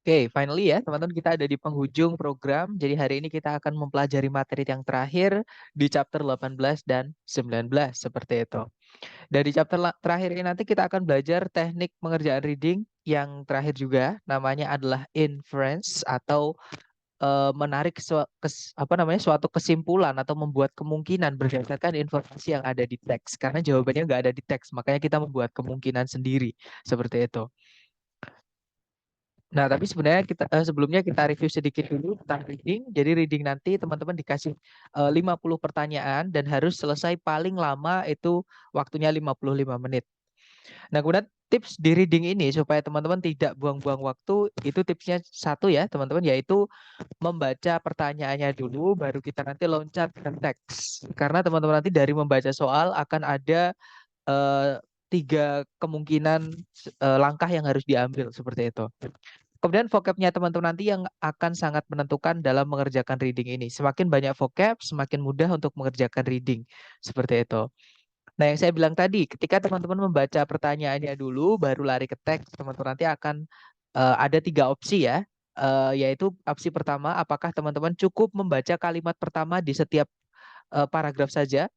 Oke, finally ya teman-teman, kita ada di penghujung program. Jadi hari ini kita akan mempelajari materi yang terakhir di chapter 18 dan 19 seperti itu. Dari chapter terakhir ini nanti kita akan belajar teknik pengerjaan reading yang terakhir juga, namanya adalah inference atau menarik suatu kesimpulan atau membuat kemungkinan berdasarkan informasi yang ada di teks. Karena jawabannya nggak ada di teks, makanya kita membuat kemungkinan sendiri seperti itu. Nah, tapi sebenarnya sebelumnya kita review sedikit dulu tentang reading. Jadi reading nanti teman-teman dikasih 50 pertanyaan dan harus selesai paling lama itu waktunya 55 menit. Nah, kemudian tips di reading ini supaya teman-teman tidak buang-buang waktu, itu tipsnya satu ya, teman-teman, yaitu membaca pertanyaannya dulu baru kita nanti loncat ke teks. Karena teman-teman nanti dari membaca soal akan ada eh, 3 kemungkinan langkah yang harus diambil seperti itu. Kemudian vocabnya teman-teman nanti yang akan sangat menentukan dalam mengerjakan reading ini. Semakin banyak vocab, semakin mudah untuk mengerjakan reading. Seperti itu. Nah, yang saya bilang tadi, ketika teman-teman membaca pertanyaannya dulu, baru lari ke teks, teman-teman nanti akan ada 3 opsi ya. Yaitu opsi pertama, apakah teman-teman cukup membaca kalimat pertama di setiap paragraf saja.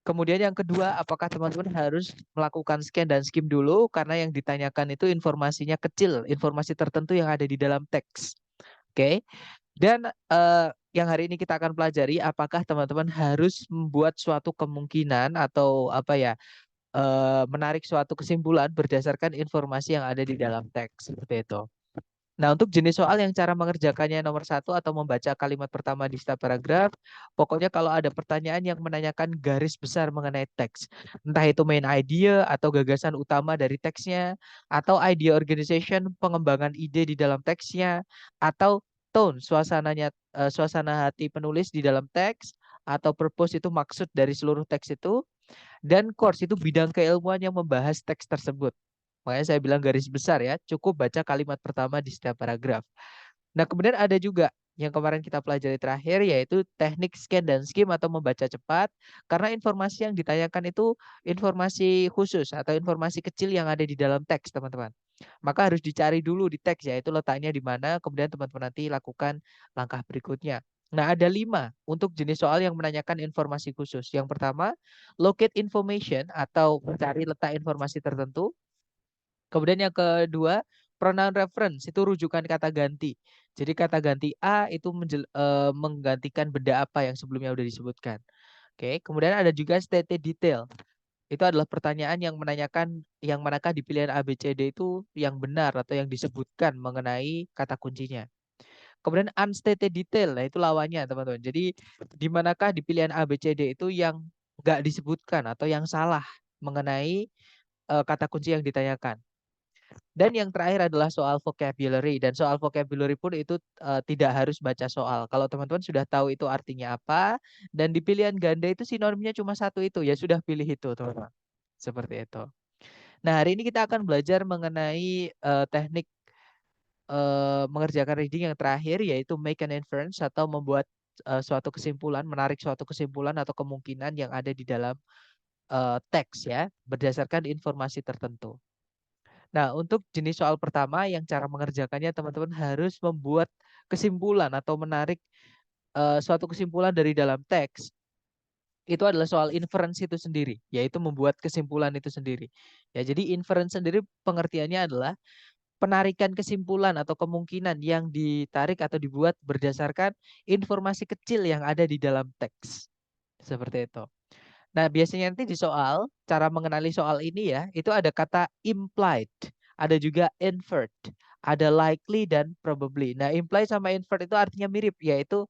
Kemudian yang kedua, apakah teman-teman harus melakukan scan dan skim dulu karena yang ditanyakan itu informasinya kecil, informasi tertentu yang ada di dalam teks. Oke. Dan yang hari ini kita akan pelajari apakah teman-teman harus membuat suatu kemungkinan atau apa ya, menarik suatu kesimpulan berdasarkan informasi yang ada di dalam teks seperti itu. Nah, untuk jenis soal yang cara mengerjakannya nomor 1 atau membaca kalimat pertama di setiap paragraf, pokoknya kalau ada pertanyaan yang menanyakan garis besar mengenai teks, entah itu main idea atau gagasan utama dari teksnya, atau idea organization, pengembangan ide di dalam teksnya, atau tone, suasana hati penulis di dalam teks, atau purpose itu maksud dari seluruh teks itu, dan course itu bidang keilmuan yang membahas teks tersebut. Makanya saya bilang garis besar ya, cukup baca kalimat pertama di setiap paragraf. Nah, kemudian ada juga yang kemarin kita pelajari terakhir, yaitu teknik scan dan skim atau membaca cepat. Karena informasi yang ditanyakan itu informasi khusus atau informasi kecil yang ada di dalam teks, teman-teman. Maka harus dicari dulu di teks, yaitu letaknya di mana, kemudian teman-teman nanti lakukan langkah berikutnya. Nah, ada 5 untuk jenis soal yang menanyakan informasi khusus. Yang pertama, locate information atau mencari letak informasi tertentu. Kemudian yang kedua, pronoun reference itu rujukan kata ganti. Jadi kata ganti A itu menggantikan benda apa yang sebelumnya sudah disebutkan. Oke, kemudian ada juga stated detail. Itu adalah pertanyaan yang menanyakan yang manakah di pilihan A, B, C, D itu yang benar atau yang disebutkan mengenai kata kuncinya. Kemudian unstated detail, nah itu lawannya teman-teman. Jadi di manakah di pilihan A, B, C, D itu yang nggak disebutkan atau yang salah mengenai kata kunci yang ditanyakan. Dan yang terakhir adalah soal vocabulary, dan soal vocabulary pun itu tidak harus baca soal. Kalau teman-teman sudah tahu itu artinya apa dan di pilihan ganda itu sinonimnya cuma satu itu, ya sudah pilih itu, teman-teman. Seperti itu. Nah, hari ini kita akan belajar mengenai teknik mengerjakan reading yang terakhir, yaitu make an inference atau membuat suatu kesimpulan, menarik suatu kesimpulan atau kemungkinan yang ada di dalam teks ya, berdasarkan informasi tertentu. Nah, untuk jenis soal pertama yang cara mengerjakannya teman-teman harus membuat kesimpulan atau menarik suatu kesimpulan dari dalam teks. Itu adalah soal inference itu sendiri, yaitu membuat kesimpulan itu sendiri. Ya, jadi inference sendiri pengertiannya adalah penarikan kesimpulan atau kemungkinan yang ditarik atau dibuat berdasarkan informasi kecil yang ada di dalam teks. Seperti itu. Nah, biasanya nanti di soal, cara mengenali soal ini ya, itu ada kata implied, ada juga inferred, ada likely dan probably. Nah, implied sama inferred itu artinya mirip, yaitu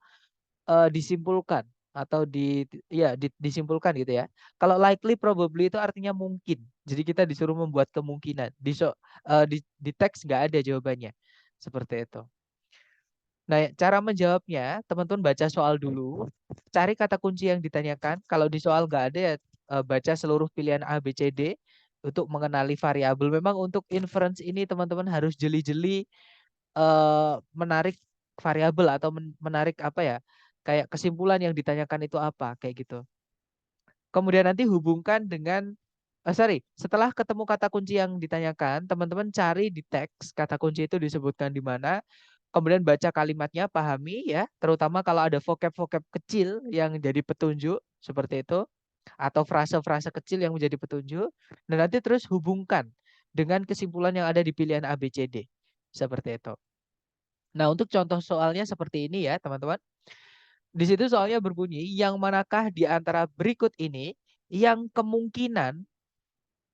disimpulkan atau disimpulkan gitu ya. Kalau likely probably itu artinya mungkin. Jadi kita disuruh membuat kemungkinan. Di teks nggak ada jawabannya. Seperti itu. Nah, cara menjawabnya, teman-teman baca soal dulu, cari kata kunci yang ditanyakan. Kalau di soal nggak ada ya baca seluruh pilihan A, B, C, D untuk mengenali variabel. Memang untuk inference ini teman-teman harus jeli-jeli menarik variabel atau menarik apa ya, kayak kesimpulan yang ditanyakan itu apa, kayak gitu. Kemudian nanti hubungkan dengan Sorry, setelah ketemu kata kunci yang ditanyakan, teman-teman cari di teks kata kunci itu disebutkan di mana, kemudian baca kalimatnya, pahami ya, terutama kalau ada vocab-vocab kecil yang jadi petunjuk seperti itu, atau frase-frase kecil yang menjadi petunjuk, dan nanti terus hubungkan dengan kesimpulan yang ada di pilihan A, B, C, D. Seperti itu. Nah, untuk contoh soalnya seperti ini ya, teman-teman. Di situ soalnya berbunyi, yang manakah di antara berikut ini yang kemungkinan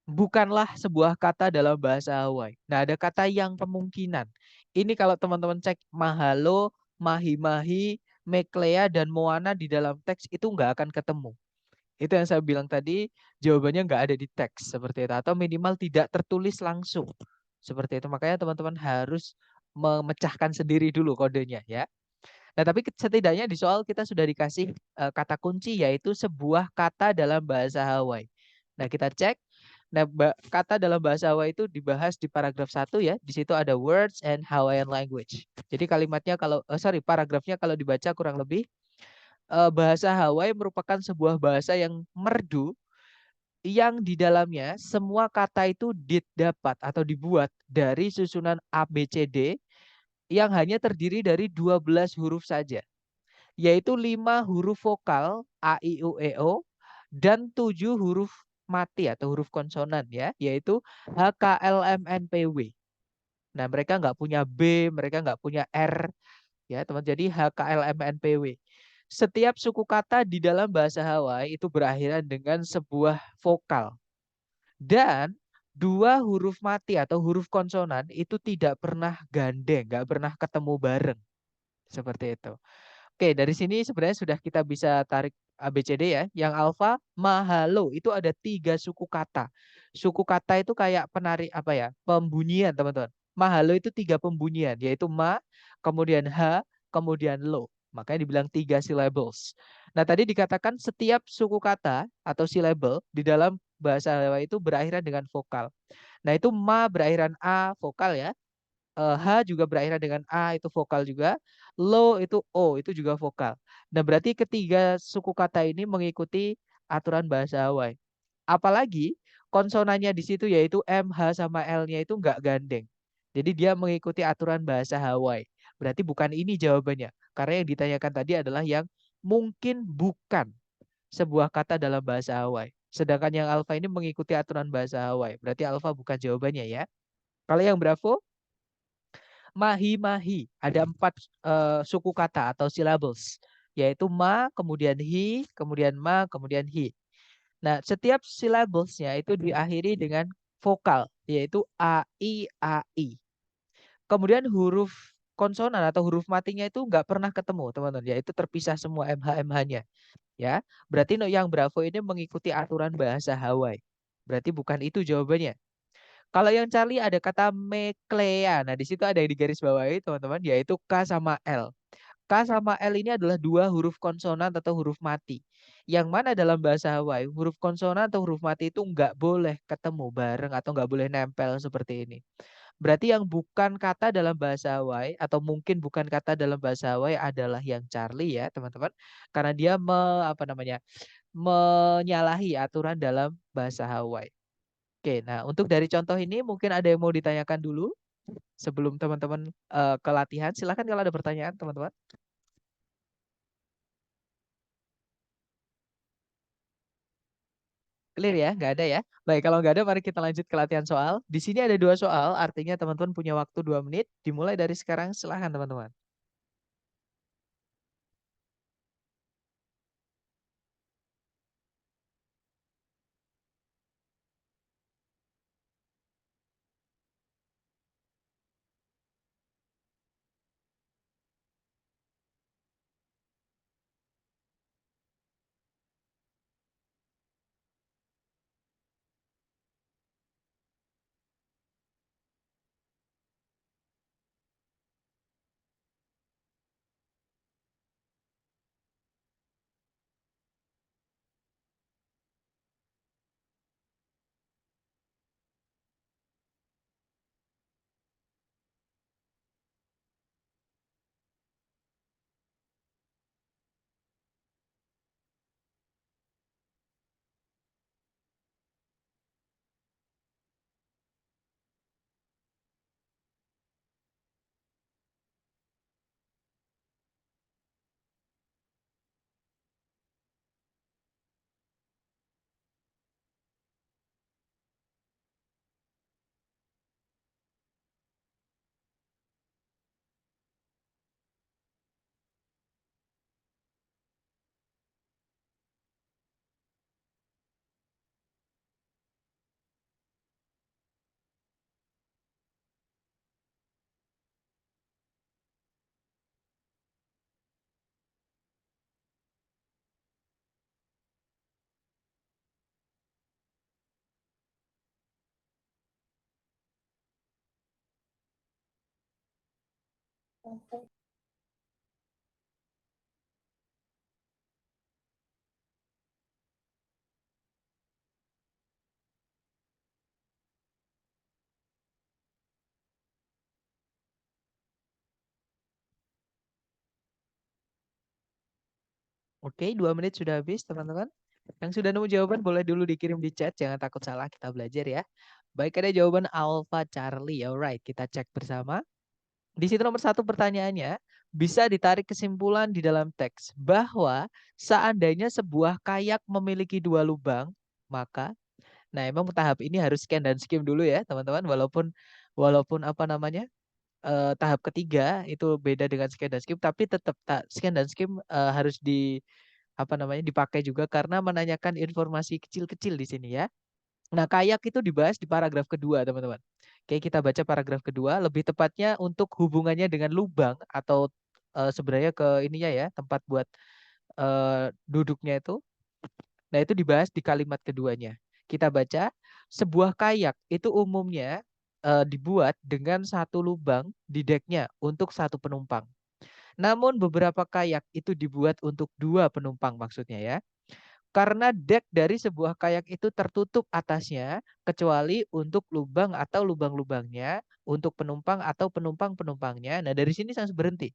bukanlah sebuah kata dalam bahasa Hawaii. Nah, ada kata yang kemungkinan. Ini kalau teman-teman cek mahalo, mahi-mahi, meklea, dan moana di dalam teks itu nggak akan ketemu. Itu yang saya bilang tadi, jawabannya nggak ada di teks seperti itu. Atau minimal tidak tertulis langsung. Seperti itu. Makanya teman-teman harus memecahkan sendiri dulu kodenya ya. Nah, tapi setidaknya di soal kita sudah dikasih kata kunci yaitu sebuah kata dalam bahasa Hawaii. Nah, kita cek. Nah, kata dalam bahasa Hawaii itu dibahas di paragraf 1 ya. Di situ ada words and Hawaiian language. Jadi kalimatnya kalau paragrafnya kalau dibaca kurang lebih bahasa Hawaii merupakan sebuah bahasa yang merdu yang di dalamnya semua kata itu didapat atau dibuat dari susunan A, B, C, D yang hanya terdiri dari 12 huruf saja, yaitu 5 huruf vokal A, I, U, E, O dan 7 huruf mati atau huruf konsonan ya, yaitu H, K, L, M, N, P, W. Nah, mereka nggak punya B, mereka nggak punya R ya, teman. Jadi H, K, L, M, N, P, W. Setiap suku kata di dalam bahasa Hawaii itu berakhiran dengan sebuah vokal. Dan dua huruf mati atau huruf konsonan itu tidak pernah gandeng, nggak pernah ketemu bareng. Seperti itu. Oke, dari sini sebenarnya sudah kita bisa tarik ABCD ya. Yang alfa, mahalo, itu ada 3 suku kata. Suku kata itu kayak penarik apa ya? Pembunyian, teman-teman. Mahalo itu 3 pembunyian, yaitu ma, kemudian ha, kemudian lo. Makanya dibilang 3 syllables. Nah, tadi dikatakan setiap suku kata atau syllable di dalam bahasa Jawa itu berakhiran dengan vokal. Nah, itu ma berakhiran a, vokal ya. H juga berakhiran dengan A, itu vokal juga. Lo itu O, itu juga vokal. Nah, berarti ketiga suku kata ini mengikuti aturan bahasa Hawaii. Apalagi konsonannya di situ yaitu M, H, sama L-nya itu nggak gandeng. Jadi dia mengikuti aturan bahasa Hawaii. Berarti bukan ini jawabannya. Karena yang ditanyakan tadi adalah yang mungkin bukan sebuah kata dalam bahasa Hawaii. Sedangkan yang alfa ini mengikuti aturan bahasa Hawaii. Berarti alfa bukan jawabannya ya. Kalau yang bravo, mahi-mahi. Ada 4 suku kata atau syllables. Yaitu ma, kemudian hi, kemudian ma, kemudian hi. Nah, setiap syllablesnya itu diakhiri dengan vokal. Yaitu a, i, a, i. Kemudian huruf konsonan atau huruf matinya itu nggak pernah ketemu, teman-teman. Yaitu terpisah semua MH, MH-nya. Ya, berarti yang bravo ini mengikuti aturan bahasa Hawaii. Berarti bukan itu jawabannya. Kalau yang Charlie ada kata meklea. Nah, di situ ada yang digaris bawahi, teman-teman, yaitu K sama L. K sama L ini adalah dua huruf konsonan atau huruf mati. Yang mana dalam bahasa Hawaii, huruf konsonan atau huruf mati itu nggak boleh ketemu bareng atau nggak boleh nempel seperti ini. Berarti yang bukan kata dalam bahasa Hawaii atau mungkin bukan kata dalam bahasa Hawaii adalah yang Charlie ya, teman-teman. Karena dia apa namanya? Menyalahi aturan dalam bahasa Hawaii. Oke, nah untuk dari contoh ini mungkin ada yang mau ditanyakan dulu sebelum teman-teman ke latihan. Silakan kalau ada pertanyaan, teman-teman. Clear ya? Nggak ada ya? Baik, kalau nggak ada, mari kita lanjut ke latihan soal. Di sini ada 2 soal, artinya teman-teman punya waktu 2 menit. Dimulai dari sekarang, silakan teman-teman. Oke, 2 menit sudah habis, teman-teman. Yang sudah nemu jawaban boleh dulu dikirim di chat, jangan takut salah, kita belajar ya. Baik, ada jawaban Alpha Charlie. Alright, kita cek bersama. Di situ nomor 1 pertanyaannya, bisa ditarik kesimpulan di dalam teks bahwa seandainya sebuah kayak memiliki 2 lubang, maka, nah emang tahap ini harus scan dan skim dulu ya teman-teman, walaupun walaupun apa namanya, tahap ketiga itu beda dengan scan dan skim, tapi tetap scan dan skim harus apa namanya, dipakai juga karena menanyakan informasi kecil-kecil di sini ya. Nah, kayak itu dibahas di paragraf kedua, teman-teman. Oke, kita baca paragraf kedua, lebih tepatnya untuk hubungannya dengan lubang atau sebenarnya ke ininya ya, tempat buat duduknya itu. Nah, itu dibahas di kalimat keduanya. Kita baca, sebuah kayak itu umumnya dibuat dengan 1 lubang di deknya untuk 1 penumpang. Namun beberapa kayak itu dibuat untuk 2 penumpang maksudnya ya. Karena dek dari sebuah kayak itu tertutup atasnya, kecuali untuk lubang atau lubang-lubangnya, untuk penumpang atau penumpang-penumpangnya. Nah, dari sini saya berhenti.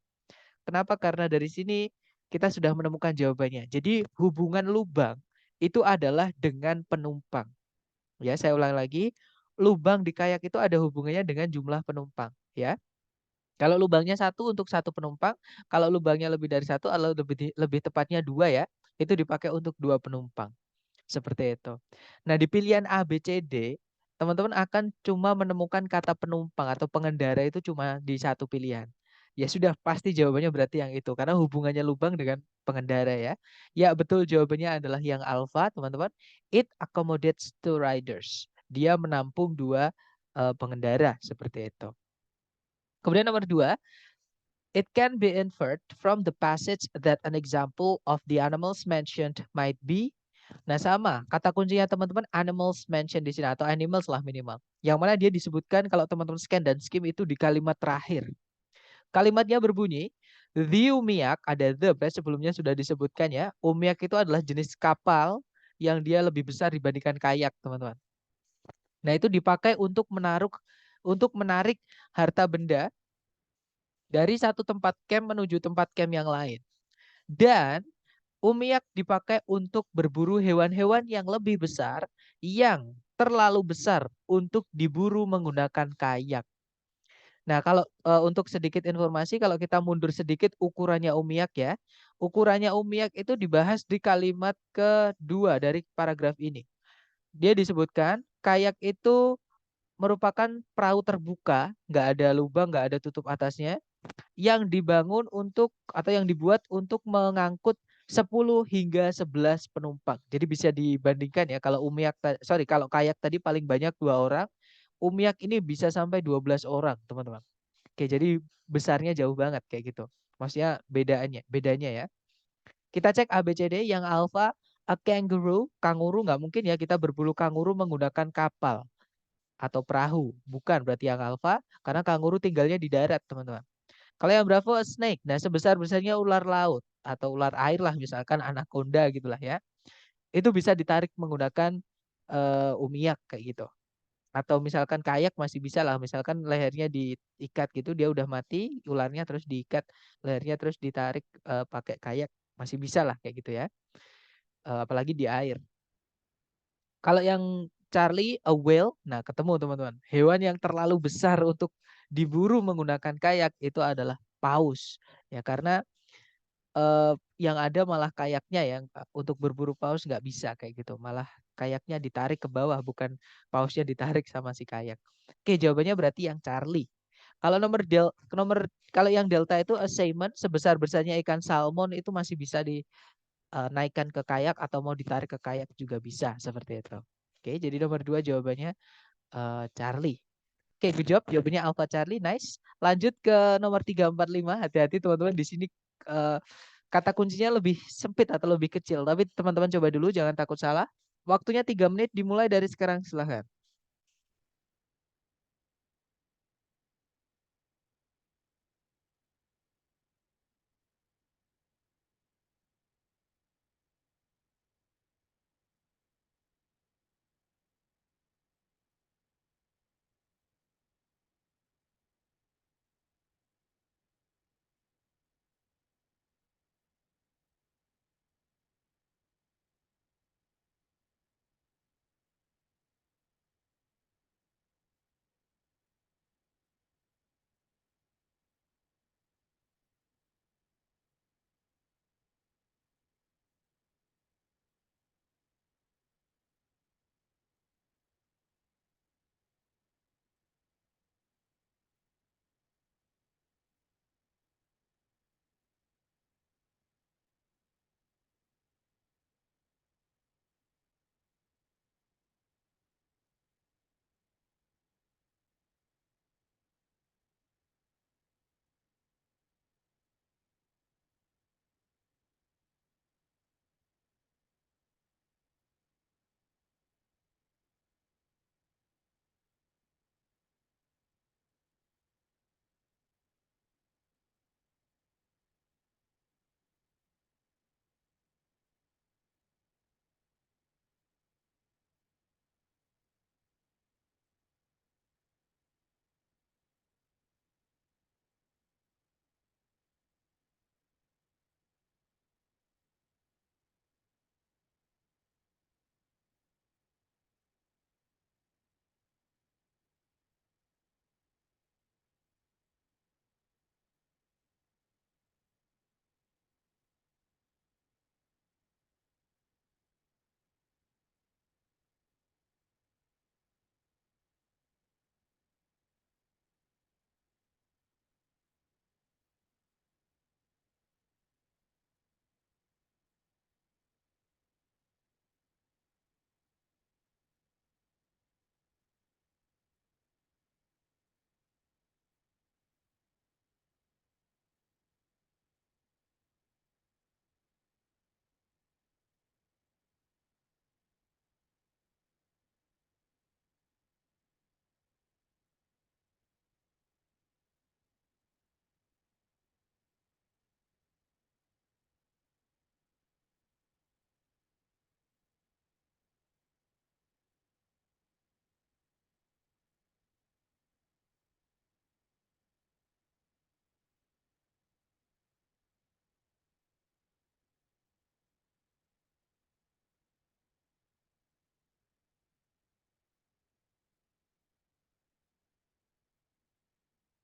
Kenapa? Karena dari sini kita sudah menemukan jawabannya. Jadi hubungan lubang itu adalah dengan penumpang. Ya, saya ulang lagi. Lubang di kayak itu ada hubungannya dengan jumlah penumpang. Ya, kalau lubangnya 1 untuk 1 penumpang, kalau lubangnya lebih dari 1 atau lebih tepatnya 2 ya, itu dipakai untuk 2 penumpang. Seperti itu. Nah, di pilihan A, B, C, D, teman-teman akan cuma menemukan kata penumpang atau pengendara itu cuma di 1 pilihan. Ya sudah pasti jawabannya berarti yang itu karena hubungannya lubang dengan pengendara ya. Ya betul jawabannya adalah yang alfa, teman-teman. It accommodates 2 riders. Dia menampung 2 pengendara seperti itu. Kemudian nomor 2, it can be inferred from the passage that an example of the animals mentioned might be. Nah, sama. Kata kuncinya teman-teman animals mentioned di sini atau animals lah minimal. Yang mana dia disebutkan kalau teman-teman scan dan skim itu di kalimat terakhir. Kalimatnya berbunyi, the umiak, ada the, sebelumnya sudah disebutkan ya. Umiak itu adalah jenis kapal yang dia lebih besar dibandingkan kayak, teman-teman. Nah, itu dipakai untuk menarik harta benda dari satu tempat camp menuju tempat camp yang lain. Dan umiak dipakai untuk berburu hewan-hewan yang lebih besar yang terlalu besar untuk diburu menggunakan kayak. Nah, kalau untuk sedikit informasi, kalau kita mundur sedikit ukurannya umiak ya. Ukurannya umiak itu dibahas di kalimat kedua dari paragraf ini. Dia disebutkan kayak itu merupakan perahu terbuka, nggak ada lubang, nggak ada tutup atasnya, yang dibangun untuk atau yang dibuat untuk mengangkut 10 hingga 11 penumpang. Jadi bisa dibandingkan ya kalau kalau kayak tadi paling banyak 2 orang, umiak ini bisa sampai 12 orang, teman-teman. Oke, jadi besarnya jauh banget kayak gitu. Maksudnya bedanya ya. Kita cek ABCD yang alfa, a kangaroo, kanguru nggak mungkin ya kita berburu kanguru menggunakan kapal atau perahu. Bukan berarti yang alfa karena kanguru tinggalnya di darat, teman-teman. Kalau yang Bravo snake, nah sebesar-besarnya ular laut atau ular air lah misalkan anaconda gitulah ya. Itu bisa ditarik menggunakan umiak kayak gitu. Atau misalkan kayak masih bisa lah, misalkan lehernya diikat gitu dia udah mati, ularnya terus diikat lehernya terus ditarik pakai kayak masih bisa lah kayak gitu ya. Apalagi di air. Kalau yang Charlie a whale, nah ketemu teman-teman. Hewan yang terlalu besar untuk diburu menggunakan kayak itu adalah paus. Ya karena yang ada malah kayaknya yang untuk berburu paus nggak bisa kayak gitu. Malah kayaknya ditarik ke bawah, bukan pausnya ditarik sama si kayak. Oke, jawabannya berarti yang Charlie. Kalau kalau yang delta itu a salmon, sebesar-besarnya ikan salmon itu masih bisa dinaikkan ke kayak atau mau ditarik ke kayak juga bisa seperti itu. Oke, jadi nomor 2 jawabannya Charlie. Oke, good job. Jawabannya Alpha Charlie. Nice. Lanjut ke nomor 3, 4, 5. Hati-hati teman-teman di sini uh, kata kuncinya lebih sempit atau lebih kecil. Tapi teman-teman coba dulu, jangan takut salah. Waktunya 3 menit dimulai dari sekarang, silahkan.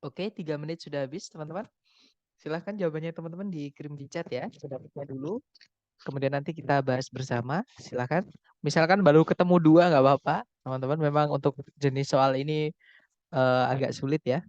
Oke, 3 menit sudah habis, teman-teman. Silahkan jawabannya teman-teman dikirim di chat ya. Sudah dulu. Kemudian nanti kita bahas bersama. Silahkan. Misalkan baru ketemu 2 nggak apa-apa. Teman-teman memang untuk jenis soal ini agak sulit ya.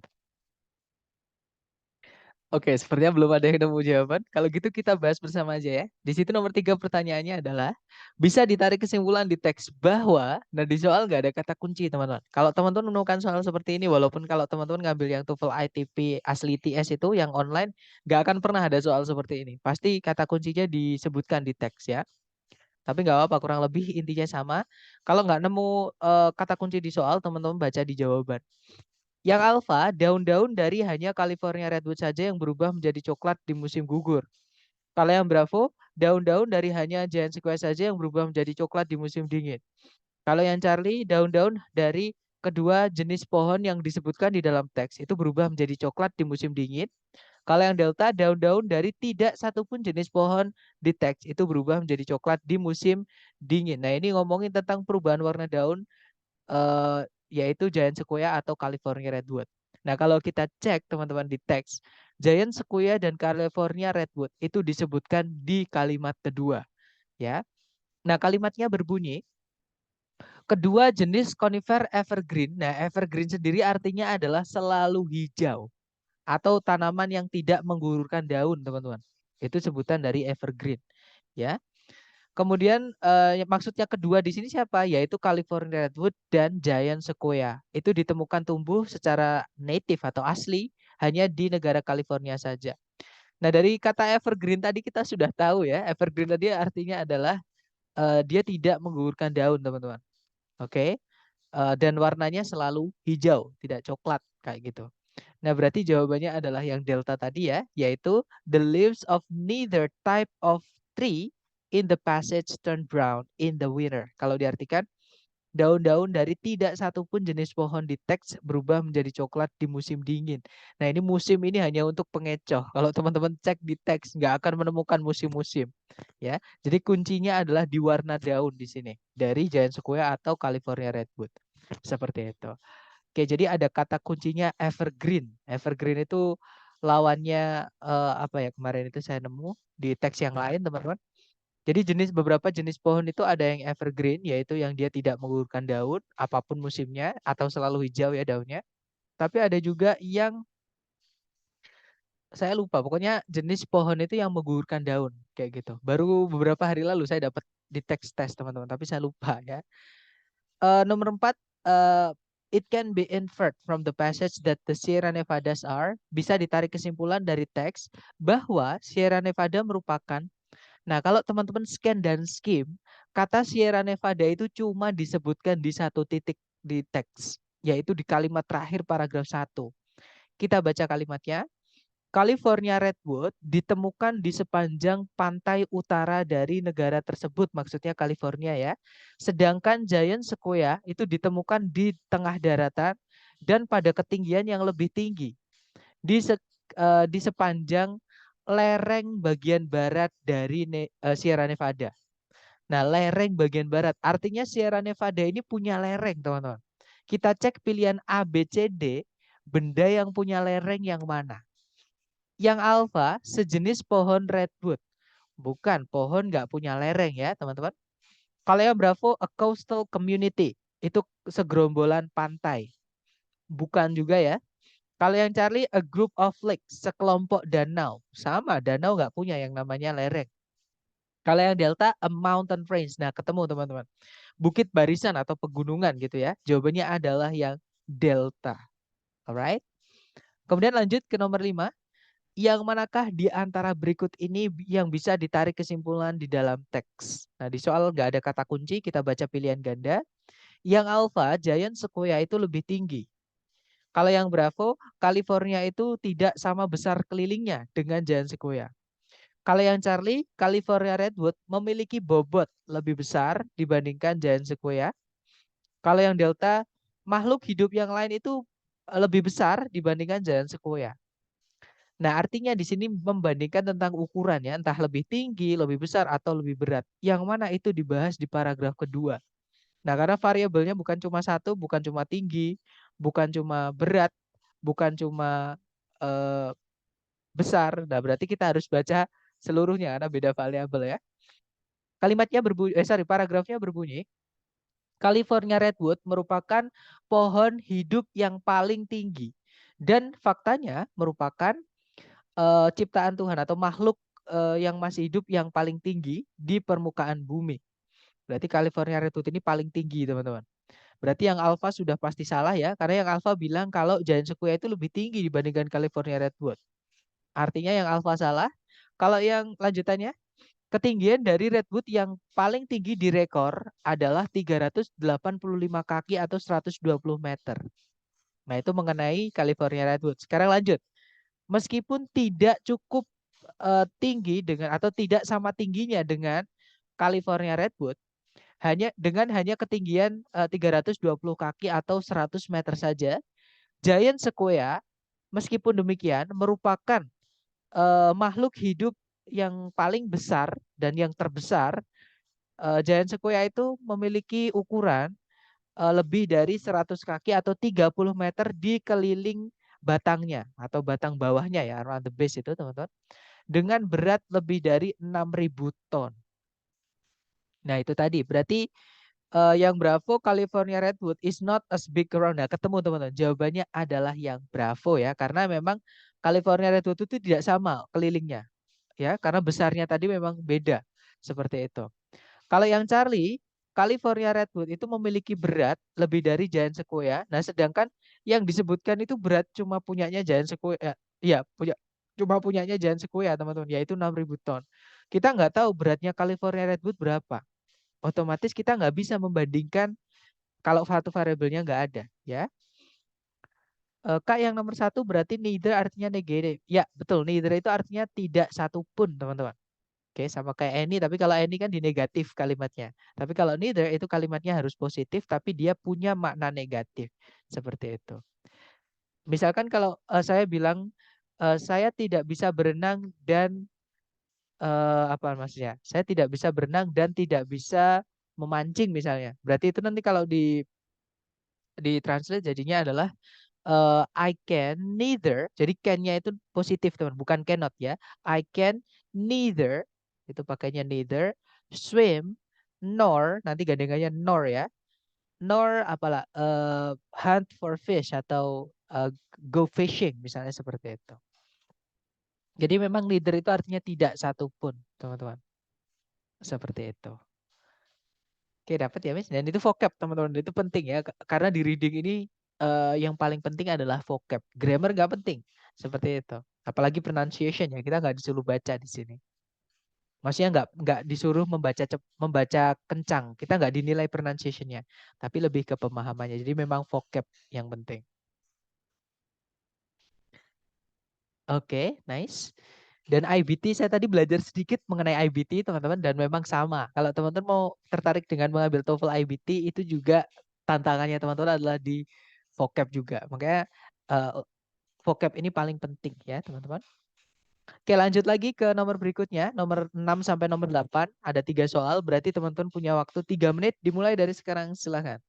Oke, sepertinya belum ada yang nemu jawaban. Kalau gitu kita bahas bersama aja ya. Di situ nomor 3 pertanyaannya adalah, bisa ditarik kesimpulan di teks bahwa, nah di soal nggak ada kata kunci teman-teman. Kalau teman-teman menemukan soal seperti ini, walaupun kalau teman-teman ngambil yang TOEFL ITP asli ITS itu yang online, nggak akan pernah ada soal seperti ini. Pasti kata kuncinya disebutkan di teks ya. Tapi nggak apa-apa, kurang lebih intinya sama. Kalau nggak nemu kata kunci di soal, teman-teman baca di jawaban. Yang alfa, daun-daun dari hanya California Redwood saja yang berubah menjadi coklat di musim gugur. Kalau yang Bravo, daun-daun dari hanya Giant Sequoia saja yang berubah menjadi coklat di musim dingin. Kalau yang Charlie, daun-daun dari kedua jenis pohon yang disebutkan di dalam teks itu berubah menjadi coklat di musim dingin. Kalau yang Delta, daun-daun dari tidak satupun jenis pohon di teks itu berubah menjadi coklat di musim dingin. Nah, ini ngomongin tentang perubahan warna daun eh, yaitu Giant Sequoia atau California Redwood. Nah, kalau kita cek teman-teman di teks, Giant Sequoia dan California Redwood itu disebutkan di kalimat kedua, ya. Nah, kalimatnya berbunyi, kedua jenis conifer evergreen. Nah, evergreen sendiri artinya adalah selalu hijau atau tanaman yang tidak menggugurkan daun, teman-teman. Itu sebutan dari evergreen, ya. Kemudian maksudnya kedua di sini siapa? Yaitu California Redwood dan Giant Sequoia. Itu ditemukan tumbuh secara native atau asli hanya di negara California saja. Nah, dari kata evergreen tadi kita sudah tahu ya, evergreen tadi artinya adalah dia tidak menggugurkan daun, teman-teman. Oke. Dan warnanya selalu hijau, tidak coklat kayak gitu. Nah, berarti jawabannya adalah yang delta tadi ya, yaitu the leaves of neither type of tree in the passage turn brown in the winter. Kalau diartikan, daun-daun dari tidak satupun jenis pohon di teks berubah menjadi coklat di musim dingin. Nah, ini musim ini hanya untuk pengecoh. Kalau teman-teman cek di teks, nggak akan menemukan musim-musim. Ya, jadi kuncinya adalah di warna daun di sini dari Giant Sequoia atau California Redwood. Seperti itu. Oke, jadi ada kata kuncinya evergreen. Evergreen itu lawannya apa ya, kemarin itu saya nemu di teks yang lain, teman-teman. Jadi beberapa jenis pohon itu ada yang evergreen, yaitu yang dia tidak menggugurkan daun apapun musimnya atau selalu hijau ya daunnya. Tapi ada juga yang saya lupa, pokoknya jenis pohon itu yang menggugurkan daun kayak gitu. Baru beberapa hari lalu saya dapat di teks tes, teman-teman, tapi saya lupa ya. Nomor 4, it can be inferred from the passage that the Sierra Nevadas are, bisa ditarik kesimpulan dari teks bahwa Sierra Nevada merupakan, nah kalau teman-teman scan dan skim, kata Sierra Nevada itu cuma disebutkan di satu titik di teks, yaitu di kalimat terakhir paragraf 1. Kita baca kalimatnya. California Redwood ditemukan di sepanjang pantai utara dari negara tersebut, maksudnya California ya. Sedangkan Giant Sequoia itu ditemukan di tengah daratan dan pada ketinggian yang lebih tinggi di sepanjang lereng bagian barat dari Sierra Nevada. Nah, lereng bagian barat artinya Sierra Nevada ini punya lereng, teman-teman. Kita cek pilihan A, B, C, D, benda yang punya lereng yang mana? Yang alfa sejenis pohon redwood. Bukan, pohon nggak punya lereng ya teman-teman. Kalau yang Bravo, a coastal community. Itu segerombolan pantai. Bukan juga ya. Kalau yang Charlie, a group of lakes. Sekelompok danau. Sama, danau nggak punya yang namanya lereng. Kalau yang Delta, a mountain range. Nah, ketemu teman-teman. Bukit barisan atau pegunungan gitu ya. Jawabannya adalah yang Delta. Alright. Kemudian lanjut ke nomor 5. Yang manakah di antara berikut ini yang bisa ditarik kesimpulan di dalam teks? Nah, di soal nggak ada kata kunci, kita baca pilihan ganda. Yang alfa, Giant Sequoia itu lebih tinggi. Kalau yang Bravo, California itu tidak sama besar kelilingnya dengan Giant Sequoia. Kalau yang Charlie, California Redwood memiliki bobot lebih besar dibandingkan Giant Sequoia. Kalau yang Delta, makhluk hidup yang lain itu lebih besar dibandingkan Giant Sequoia. Nah, artinya di sini membandingkan tentang ukurannya, entah lebih tinggi, lebih besar, atau lebih berat. Yang mana itu dibahas di paragraf kedua. Nah, karena variabelnya bukan cuma satu, bukan cuma tinggi, bukan cuma berat, bukan cuma eh, besar. Nah, berarti kita harus baca seluruhnya karena beda variabel ya. Kalimatnya berbunyi, paragrafnya berbunyi, California Redwood merupakan pohon hidup yang paling tinggi dan faktanya merupakan ciptaan Tuhan atau makhluk yang masih hidup yang paling tinggi di permukaan bumi. Berarti California Redwood ini paling tinggi, teman-teman. Berarti yang alfa sudah pasti salah ya, karena yang alfa bilang kalau Giant Sequoia itu lebih tinggi dibandingkan California Redwood. Artinya yang alfa salah. Kalau yang lanjutannya, ketinggian dari redwood yang paling tinggi di rekor adalah 385 kaki atau 120 meter. Nah, itu mengenai California Redwood. Sekarang lanjut. Meskipun tidak cukup tinggi dengan atau tidak sama tingginya dengan California Redwood, hanya ketinggian 320 kaki atau 100 meter saja, Giant Sequoia meskipun demikian merupakan makhluk hidup yang paling besar dan yang terbesar. Giant Sequoia itu memiliki ukuran lebih dari 100 kaki atau 30 meter di keliling batangnya atau batang bawahnya ya, around the base itu teman-teman, dengan berat lebih dari 6.000 ton. Nah, itu tadi berarti yang Bravo California Redwood is not as big around. Nah, ketemu teman-teman. Jawabannya adalah yang Bravo ya, karena memang California Redwood itu tidak sama kelilingnya ya, karena besarnya tadi memang beda seperti itu. Kalau yang Charlie, California Redwood itu memiliki berat lebih dari Giant Sequoia. Nah, sedangkan yang disebutkan itu berat cuma punyanya Giant Sequoia. Iya, cuma punyanya Giant Sequoia, teman-teman, yaitu 6.000 ton. Kita nggak tahu beratnya California Redwood berapa. Otomatis kita nggak bisa membandingkan kalau satu variabelnya nggak ada, ya. Kak, yang nomor satu berarti neither artinya negatif. Ya, betul. Neither itu artinya tidak satu pun, teman-teman. Oke, sama kayak any, tapi kalau any kan di negatif kalimatnya. Tapi kalau neither itu kalimatnya harus positif, tapi dia punya makna negatif. Seperti itu. Misalkan kalau saya bilang, saya tidak bisa berenang dan, apa maksudnya? Saya tidak bisa berenang dan tidak bisa memancing misalnya. Berarti itu nanti kalau di translate jadinya adalah I can neither. Jadi can-nya itu positif teman, bukan cannot ya. I can neither, itu pakainya neither, swim, nor, nanti gandengannya nor ya. Nor apalah, hunt for fish atau go fishing misalnya seperti itu. Jadi memang neither itu artinya tidak satupun, teman-teman. Seperti itu. Oke, dapat ya, Miss. Dan itu vocab, teman-teman. Itu penting ya, karena di reading ini yang paling penting adalah vocab. Grammar nggak penting, seperti itu. Apalagi pronunciation ya, kita nggak disuruh baca di sini. Maksudnya nggak disuruh membaca kencang. Kita nggak dinilai pronunciationnya, tapi lebih ke pemahamannya. Jadi memang vocab yang penting. Oke, nice. Dan IBT saya tadi belajar sedikit mengenai IBT teman-teman, dan memang sama. Kalau teman-teman mau tertarik dengan mengambil TOEFL IBT, itu juga tantangannya teman-teman adalah di vocab juga. Makanya vocab ini paling penting ya teman-teman. Oke, lanjut lagi ke nomor berikutnya, nomor 6 sampai nomor 8. Ada 3 soal, berarti teman-teman punya waktu 3 menit dimulai dari sekarang, silakan.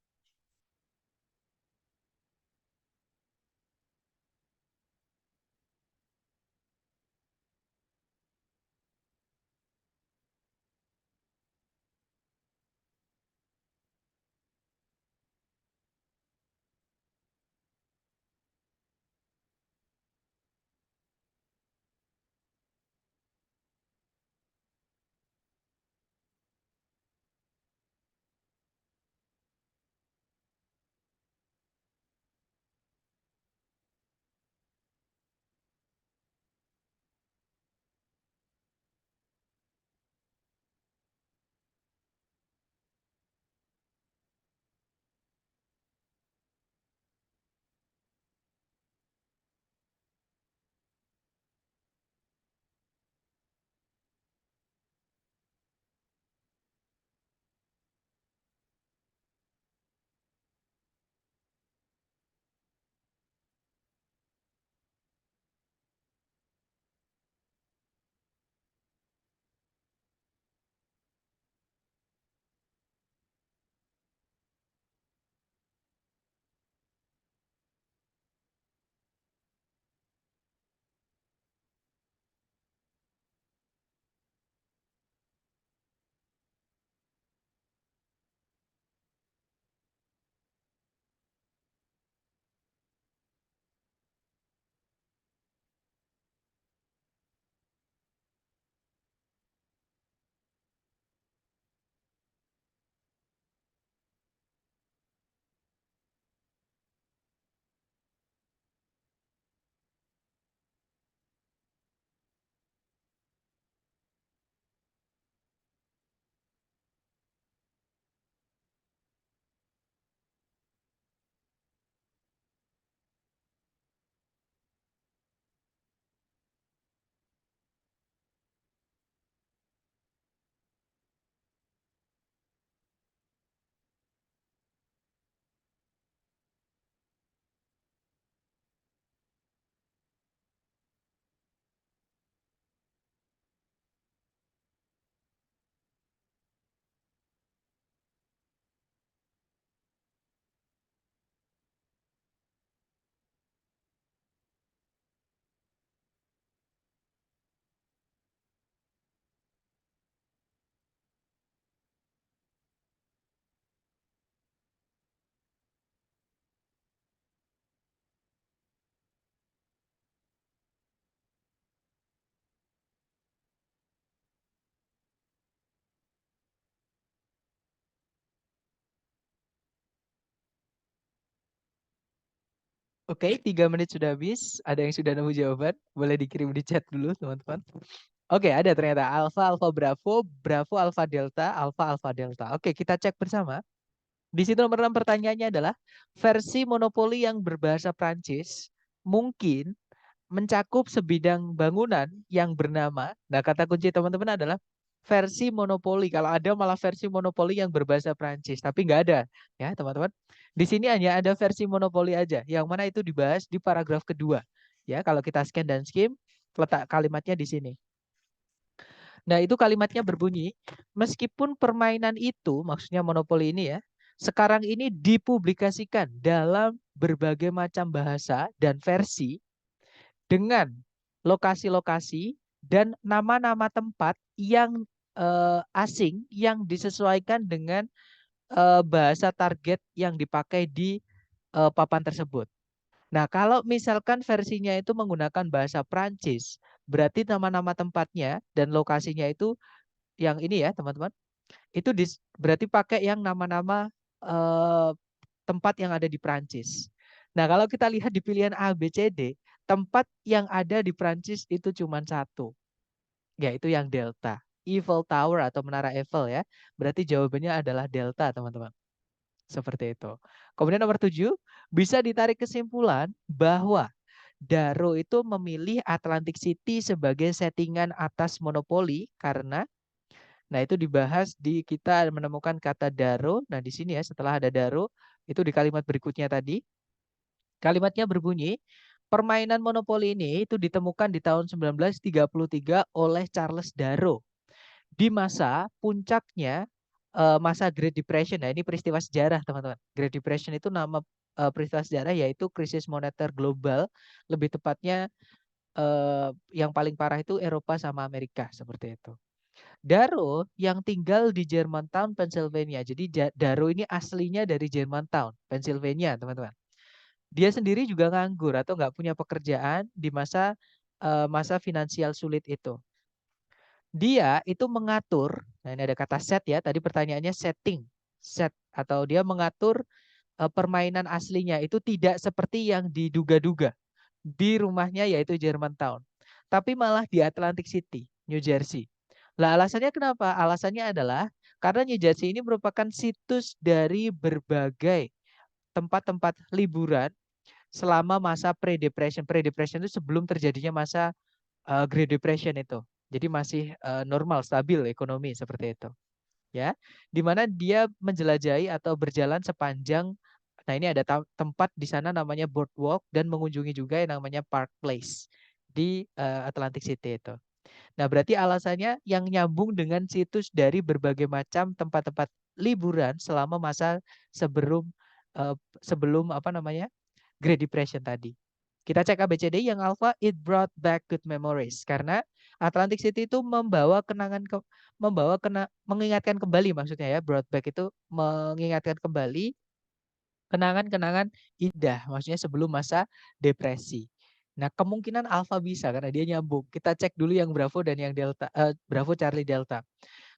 Oke, 3 menit sudah habis. Ada yang sudah nemu jawaban? Boleh dikirim di chat dulu, teman-teman. Oke, ada ternyata alfa, alfa, bravo, bravo, alfa, delta, alfa, alfa, delta. Oke, kita cek bersama. Di situ nomor 6 pertanyaannya adalah versi monopoli yang berbahasa Prancis mungkin mencakup sebidang bangunan yang bernama. Nah, kata kunci teman-teman adalah versi monopoli. Kalau ada malah versi monopoli yang berbahasa Prancis, tapi nggak ada, ya teman-teman. Di sini hanya ada versi monopoli aja, yang mana itu dibahas di paragraf kedua. Ya, kalau kita scan dan skim, letak kalimatnya di sini. Nah, itu kalimatnya berbunyi, meskipun permainan itu, maksudnya monopoli ini ya, sekarang ini dipublikasikan dalam berbagai macam bahasa dan versi dengan lokasi-lokasi dan nama-nama tempat yang asing yang disesuaikan dengan bahasa target yang dipakai di papan tersebut. Nah, kalau misalkan versinya itu menggunakan bahasa Prancis, berarti nama-nama tempatnya dan lokasinya itu yang ini ya, teman-teman. Itu berarti pakai yang nama-nama eh, tempat yang ada di Prancis. Nah, kalau kita lihat di pilihan A, B, C, D, tempat yang ada di Prancis itu cuma satu, yaitu yang Delta. Eiffel Tower atau Menara Eiffel ya. Berarti jawabannya adalah Delta, teman-teman. Seperti itu. Kemudian nomor 7, bisa ditarik kesimpulan bahwa Daro itu memilih Atlantic City sebagai settingan atas monopoli karena, nah itu dibahas di kita menemukan kata Daro. Nah di sini ya setelah ada Daro, itu di kalimat berikutnya tadi. Kalimatnya berbunyi, permainan monopoli ini itu ditemukan di tahun 1933 oleh Charles Darrow di masa puncaknya masa Great Depression. Nah, ini peristiwa sejarah, teman-teman. Great Depression itu nama peristiwa sejarah, yaitu krisis moneter global. Lebih tepatnya yang paling parah itu Eropa sama Amerika, seperti itu. Darrow yang tinggal di Germantown, Pennsylvania. Jadi Darrow ini aslinya dari Germantown, Pennsylvania, teman-teman. Dia sendiri juga nganggur atau nggak punya pekerjaan di masa finansial sulit itu. Dia itu mengatur, nah ini ada kata set ya, tadi pertanyaannya setting, set atau dia mengatur permainan aslinya itu tidak seperti yang diduga-duga di rumahnya yaitu Germantown, tapi malah di Atlantic City, New Jersey. Lah alasannya kenapa? Alasannya adalah karena New Jersey ini merupakan situs dari berbagai tempat-tempat liburan selama masa pre-depression. Pre-depression itu sebelum terjadinya masa Great Depression itu. Jadi masih normal, stabil ekonomi seperti itu. Ya, di mana dia menjelajahi atau berjalan sepanjang, nah ini ada tempat di sana namanya Boardwalk dan mengunjungi juga yang namanya Park Place di Atlantic City itu. Nah, berarti alasannya yang nyambung dengan situs dari berbagai macam tempat-tempat liburan selama masa sebelum sebelum apa namanya? Great Depression tadi. Kita cek ABCD yang alpha, it brought back good memories. Karena Atlantic City itu mengingatkan kembali, maksudnya ya, brought back itu mengingatkan kembali kenangan-kenangan indah, maksudnya sebelum masa depresi. Nah, kemungkinan alpha bisa karena dia nyambung. Kita cek dulu yang Bravo dan yang Delta, Bravo Charlie Delta.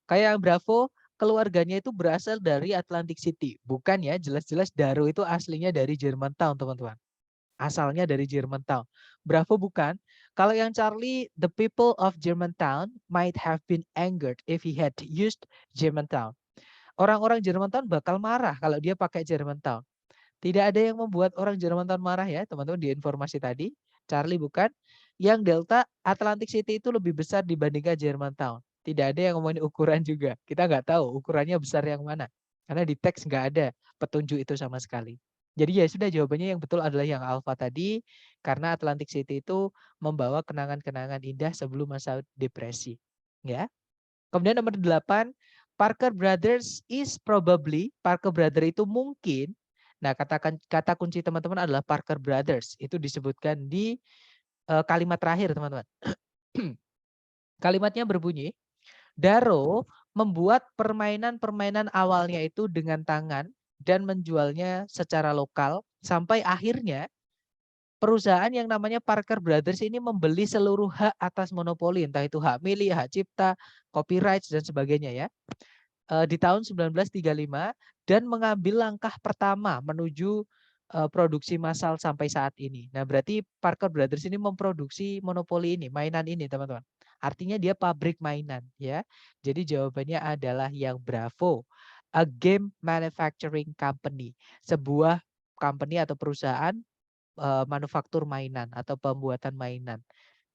Kayak yang Bravo, keluarganya itu berasal dari Atlantic City. Bukan ya, jelas-jelas Daro itu aslinya dari Germantown, teman-teman. Asalnya dari Germantown. Bravo bukan. Kalau yang Charlie, the people of Germantown might have been angered if he had used Germantown. Orang-orang Germantown bakal marah kalau dia pakai Germantown. Tidak ada yang membuat orang Germantown marah ya, teman-teman, di informasi tadi. Charlie bukan. Yang Delta, Atlantic City itu lebih besar dibandingkan Germantown. Tidak ada yang ngomongin ukuran juga. Kita nggak tahu ukurannya besar yang mana. Karena di teks nggak ada petunjuk itu sama sekali. Jadi ya sudah, jawabannya yang betul adalah yang alpha tadi. Karena Atlantic City itu membawa kenangan-kenangan indah sebelum masa depresi. Ya. Kemudian nomor 8, Parker Brothers is probably, Parker Brother itu mungkin. Nah, kata kunci teman-teman adalah Parker Brothers. Itu disebutkan di kalimat terakhir, teman-teman. Kalimatnya berbunyi, Daro membuat permainan-permainan awalnya itu dengan tangan dan menjualnya secara lokal sampai akhirnya perusahaan yang namanya Parker Brothers ini membeli seluruh hak atas monopoli, entah itu hak milik, hak cipta, copyright dan sebagainya ya. Di tahun 1935 dan mengambil langkah pertama menuju produksi massal sampai saat ini. Nah, berarti Parker Brothers ini memproduksi monopoli ini, mainan ini, teman-teman. Artinya dia pabrik mainan, ya. Jadi jawabannya adalah yang Bravo. A game manufacturing company, sebuah company atau perusahaan manufaktur mainan atau pembuatan mainan.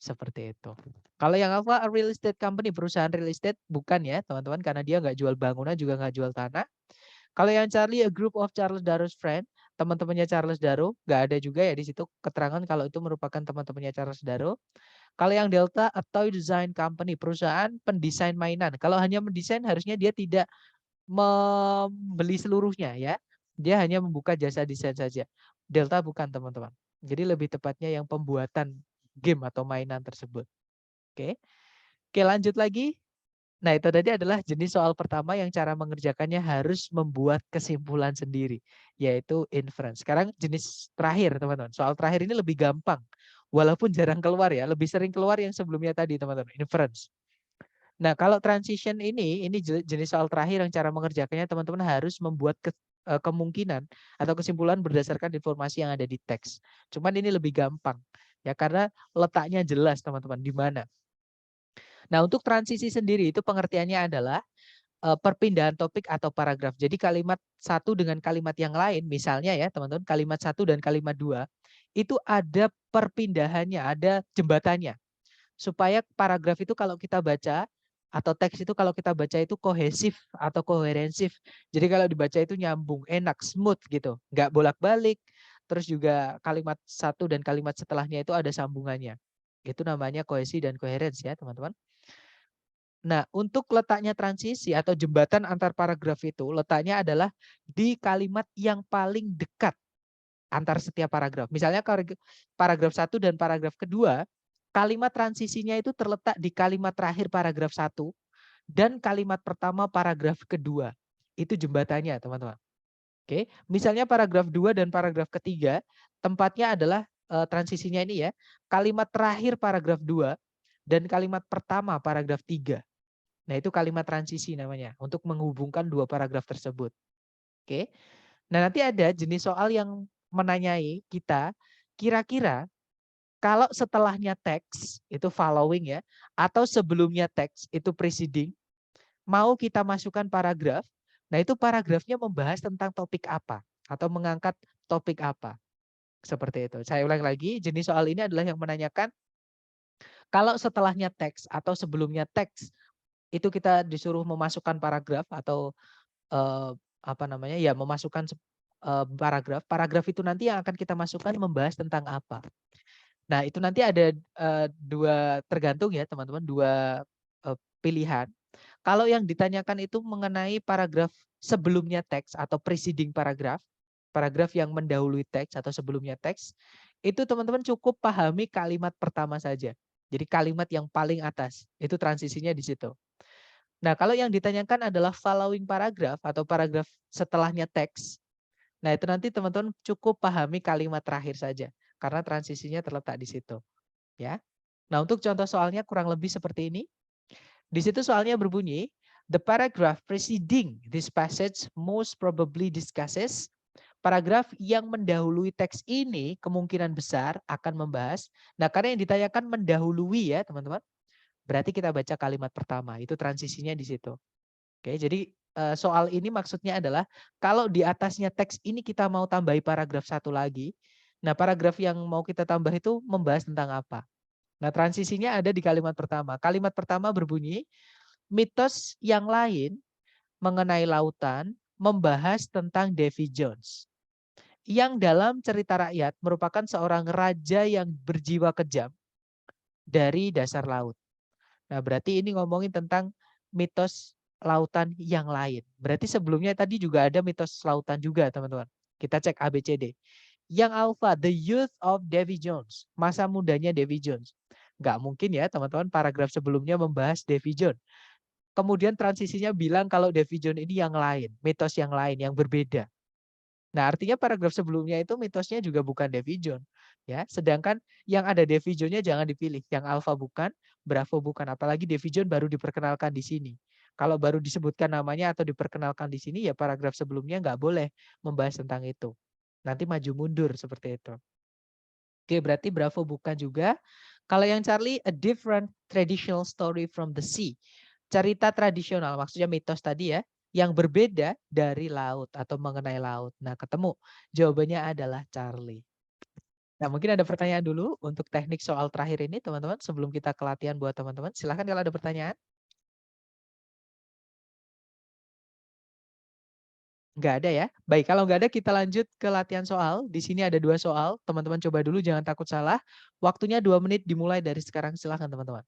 Seperti itu. Kalau yang apa, a real estate company, perusahaan real estate, bukan ya teman-teman, karena dia nggak jual bangunan juga nggak jual tanah. Kalau yang Charlie, a group of Charles Darrow's friend, teman-temannya Charles Darrow, nggak ada juga ya di situ keterangan kalau itu merupakan teman-temannya Charles Darrow. Kalau yang Delta, a toy design company, perusahaan pendesain mainan. Kalau hanya mendesain harusnya dia tidak membeli seluruhnya ya. Dia hanya membuka jasa desain saja. Delta bukan teman-teman. Jadi lebih tepatnya yang pembuatan game atau mainan tersebut. Oke. Oke, lanjut lagi. Nah, itu tadi adalah jenis soal pertama yang cara mengerjakannya harus membuat kesimpulan sendiri, yaitu inference. Sekarang jenis terakhir, teman-teman. Soal terakhir ini lebih gampang. Walaupun jarang keluar ya, lebih sering keluar yang sebelumnya tadi, teman-teman, inference. Nah, kalau transition ini jenis soal terakhir yang cara mengerjakannya teman-teman harus membuat kemungkinan atau kesimpulan berdasarkan informasi yang ada di teks. Cuman ini lebih gampang ya karena letaknya jelas teman-teman di mana. Nah, untuk transisi sendiri itu pengertiannya adalah perpindahan topik atau paragraf. Jadi kalimat satu dengan kalimat yang lain, misalnya ya teman-teman, kalimat satu dan kalimat dua itu ada perpindahannya, ada jembatannya. Supaya paragraf itu kalau kita baca atau teks itu kalau kita baca itu kohesif atau koherensif. Jadi kalau dibaca itu nyambung, enak, smooth gitu. Nggak bolak-balik. Terus juga kalimat satu dan kalimat setelahnya itu ada sambungannya. Itu namanya kohesi dan koherens ya teman-teman. Nah, untuk letaknya transisi atau jembatan antar paragraf itu letaknya adalah di kalimat yang paling dekat antar setiap paragraf. Misalnya paragraf satu dan paragraf kedua, kalimat transisinya itu terletak di kalimat terakhir paragraf satu dan kalimat pertama paragraf kedua. Itu jembatannya, teman-teman. Oke, misalnya paragraf 2 dan paragraf ketiga, tempatnya adalah transisinya ini ya, kalimat terakhir paragraf 2 dan kalimat pertama paragraf 3. Nah, itu kalimat transisi namanya untuk menghubungkan dua paragraf tersebut. Oke. Nah, nanti ada jenis soal yang menanyai kita, kira-kira kalau setelahnya teks itu following ya, atau sebelumnya teks itu preceding, mau kita masukkan paragraf. Nah, itu paragrafnya membahas tentang topik apa atau mengangkat topik apa. Seperti itu. Saya ulang lagi, jenis soal ini adalah yang menanyakan kalau setelahnya teks atau sebelumnya teks itu kita disuruh memasukkan paragraf atau apa namanya ya memasukkan paragraf. Paragraf itu nanti yang akan kita masukkan membahas tentang apa. Nah, itu nanti ada dua tergantung ya teman-teman, dua pilihan. Kalau yang ditanyakan itu mengenai paragraf sebelumnya teks atau preceding paragraf, paragraf yang mendahului teks atau sebelumnya teks, itu teman-teman cukup pahami kalimat pertama saja. Jadi kalimat yang paling atas, itu transisinya di situ. Nah, kalau yang ditanyakan adalah following paragraf atau paragraf setelahnya teks. Nah, itu nanti teman-teman cukup pahami kalimat terakhir saja karena transisinya terletak di situ, ya. Nah, untuk contoh soalnya kurang lebih seperti ini. Di situ soalnya berbunyi, the paragraph preceding this passage most probably discusses. Paragraf yang mendahului teks ini kemungkinan besar akan membahas. Nah, karena yang ditanyakan mendahului ya, teman-teman. Berarti kita baca kalimat pertama, itu transisinya di situ. Oke, jadi soal ini maksudnya adalah kalau di atasnya teks ini kita mau tambahi paragraf satu lagi. Nah, paragraf yang mau kita tambah itu membahas tentang apa? Nah, transisinya ada di kalimat pertama. Kalimat pertama berbunyi, mitos yang lain mengenai lautan membahas tentang Davy Jones. Yang dalam cerita rakyat merupakan seorang raja yang berjiwa kejam dari dasar laut. Nah, berarti ini ngomongin tentang mitos lautan yang lain. Berarti sebelumnya tadi juga ada mitos lautan juga, teman-teman. Kita cek ABCD. Yang alpha, the youth of Davy Jones. Masa mudanya Davy Jones. Nggak mungkin ya, teman-teman, paragraf sebelumnya membahas Davy Jones. Kemudian transisinya bilang kalau Davy Jones ini yang lain, mitos yang lain, yang berbeda. Nah, artinya paragraf sebelumnya itu mitosnya juga bukan Davy Jones, ya. Sedangkan yang ada Davy Jones-nya jangan dipilih, yang alpha bukan, Bravo bukan, apalagi Davy Jones baru diperkenalkan di sini. Kalau baru disebutkan namanya atau diperkenalkan di sini, ya paragraf sebelumnya nggak boleh membahas tentang itu. Nanti maju mundur seperti itu. Oke, berarti Bravo bukan juga. Kalau yang Charlie, a different traditional story from the sea. Cerita tradisional, maksudnya mitos tadi ya, yang berbeda dari laut atau mengenai laut. Nah, ketemu. Jawabannya adalah Charlie. Nah, mungkin ada pertanyaan dulu untuk teknik soal terakhir ini, teman-teman. Sebelum kita ke latihan buat teman-teman. Silahkan kalau ada pertanyaan. Nggak ada ya? Baik, kalau nggak ada kita lanjut ke latihan soal. Di sini ada 2 soal. Teman-teman coba dulu, jangan takut salah. Waktunya 2 menit dimulai dari sekarang. Silahkan teman-teman.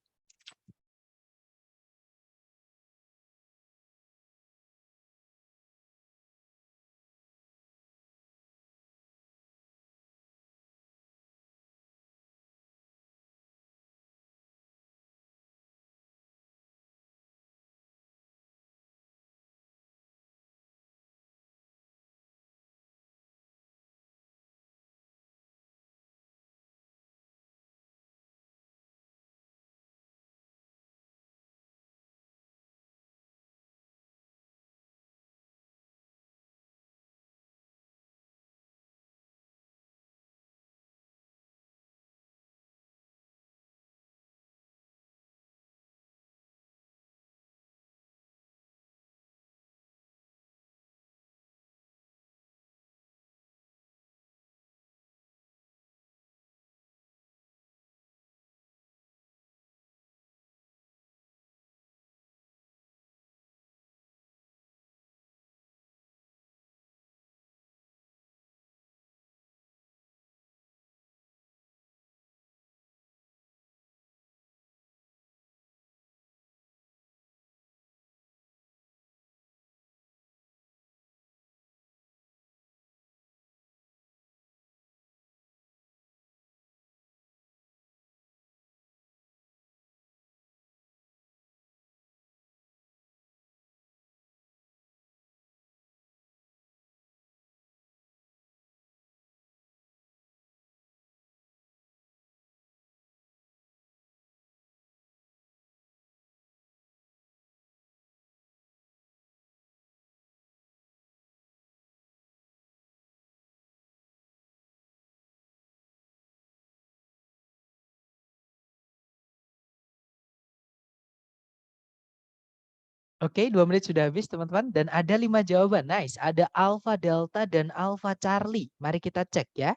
Oke, 2 menit sudah habis teman-teman. Dan ada 5 jawaban. Nice. Ada Alpha, Delta, dan Alpha Charlie. Mari kita cek ya.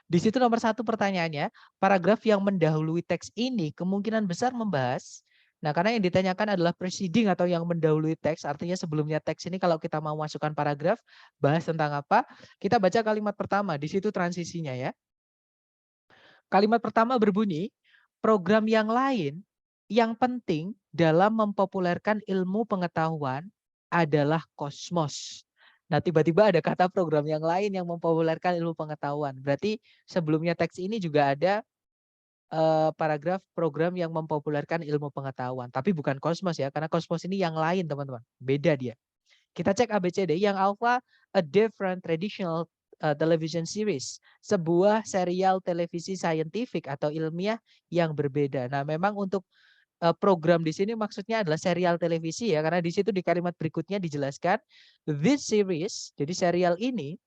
Di situ nomor 1 pertanyaannya, paragraf yang mendahului teks ini kemungkinan besar membahas. Nah, karena yang ditanyakan adalah preceding atau yang mendahului teks, artinya sebelumnya teks ini kalau kita mau masukkan paragraf, bahas tentang apa? Kita baca kalimat pertama, di situ transisinya ya. Kalimat pertama berbunyi, program yang lain yang penting dalam mempopulerkan ilmu pengetahuan adalah kosmos. Nah, tiba-tiba ada kata program yang lain yang mempopulerkan ilmu pengetahuan. Berarti sebelumnya teks ini juga ada paragraf program yang mempopulerkan ilmu pengetahuan. Tapi bukan kosmos ya, karena kosmos ini yang lain teman-teman. Beda dia. Kita cek ABCD. Yang alpha, a different traditional television series. Sebuah serial televisi saintifik atau ilmiah yang berbeda. Nah, memang untuk program di sini maksudnya adalah serial televisi ya, karena di situ di kalimat berikutnya dijelaskan this series, jadi serial ini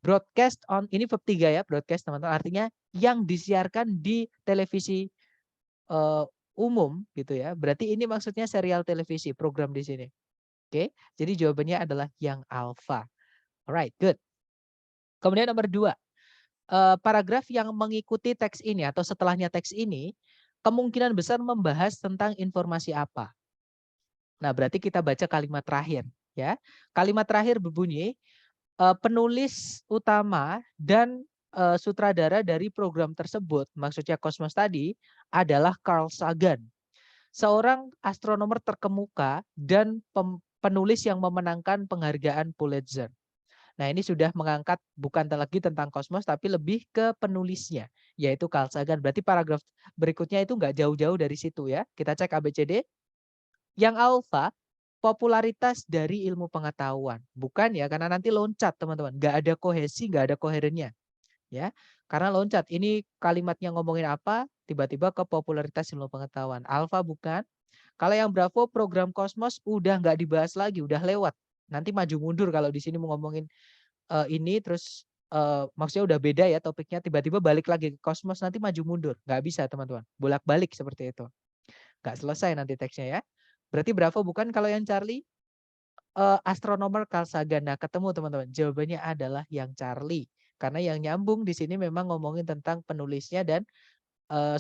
broadcast on, ini verb 3 ya, broadcast teman-teman, artinya yang disiarkan di televisi umum gitu ya. Berarti ini maksudnya serial televisi, program di sini. Oke, jadi jawabannya adalah yang alpha. Alright, good. Kemudian nomor 2, paragraf yang mengikuti teks ini atau setelahnya teks ini kemungkinan besar membahas tentang informasi apa. Nah, berarti kita baca kalimat terakhir ya. Kalimat terakhir berbunyi penulis utama dan sutradara dari program tersebut, maksudnya Cosmos tadi, adalah Carl Sagan, seorang astronomer terkemuka dan penulis yang memenangkan penghargaan Pulitzer. Nah, ini sudah mengangkat bukan lagi tentang kosmos, tapi lebih ke penulisnya, yaitu Carl Sagan. Berarti paragraf berikutnya itu nggak jauh-jauh dari situ ya. Kita cek ABCD. Yang alfa, popularitas dari ilmu pengetahuan. Bukan ya, karena nanti loncat teman-teman. Nggak ada kohesi, nggak ada koherennya. Ya, karena loncat. Ini kalimatnya ngomongin apa, tiba-tiba ke popularitas ilmu pengetahuan. Alfa bukan. Kalau yang Bravo, program kosmos udah nggak dibahas lagi, udah lewat. Nanti maju mundur kalau di sini mau ngomongin ini terus maksudnya udah beda ya topiknya, tiba-tiba balik lagi ke kosmos, nanti maju mundur. Nggak bisa teman-teman, bolak-balik seperti itu. Nggak selesai nanti teksnya ya. Berarti Bravo bukan. Kalau yang Charlie, astronomer Carl Sagan. Nah, ketemu teman-teman. Jawabannya adalah yang Charlie. Karena yang nyambung di sini memang ngomongin tentang penulisnya dan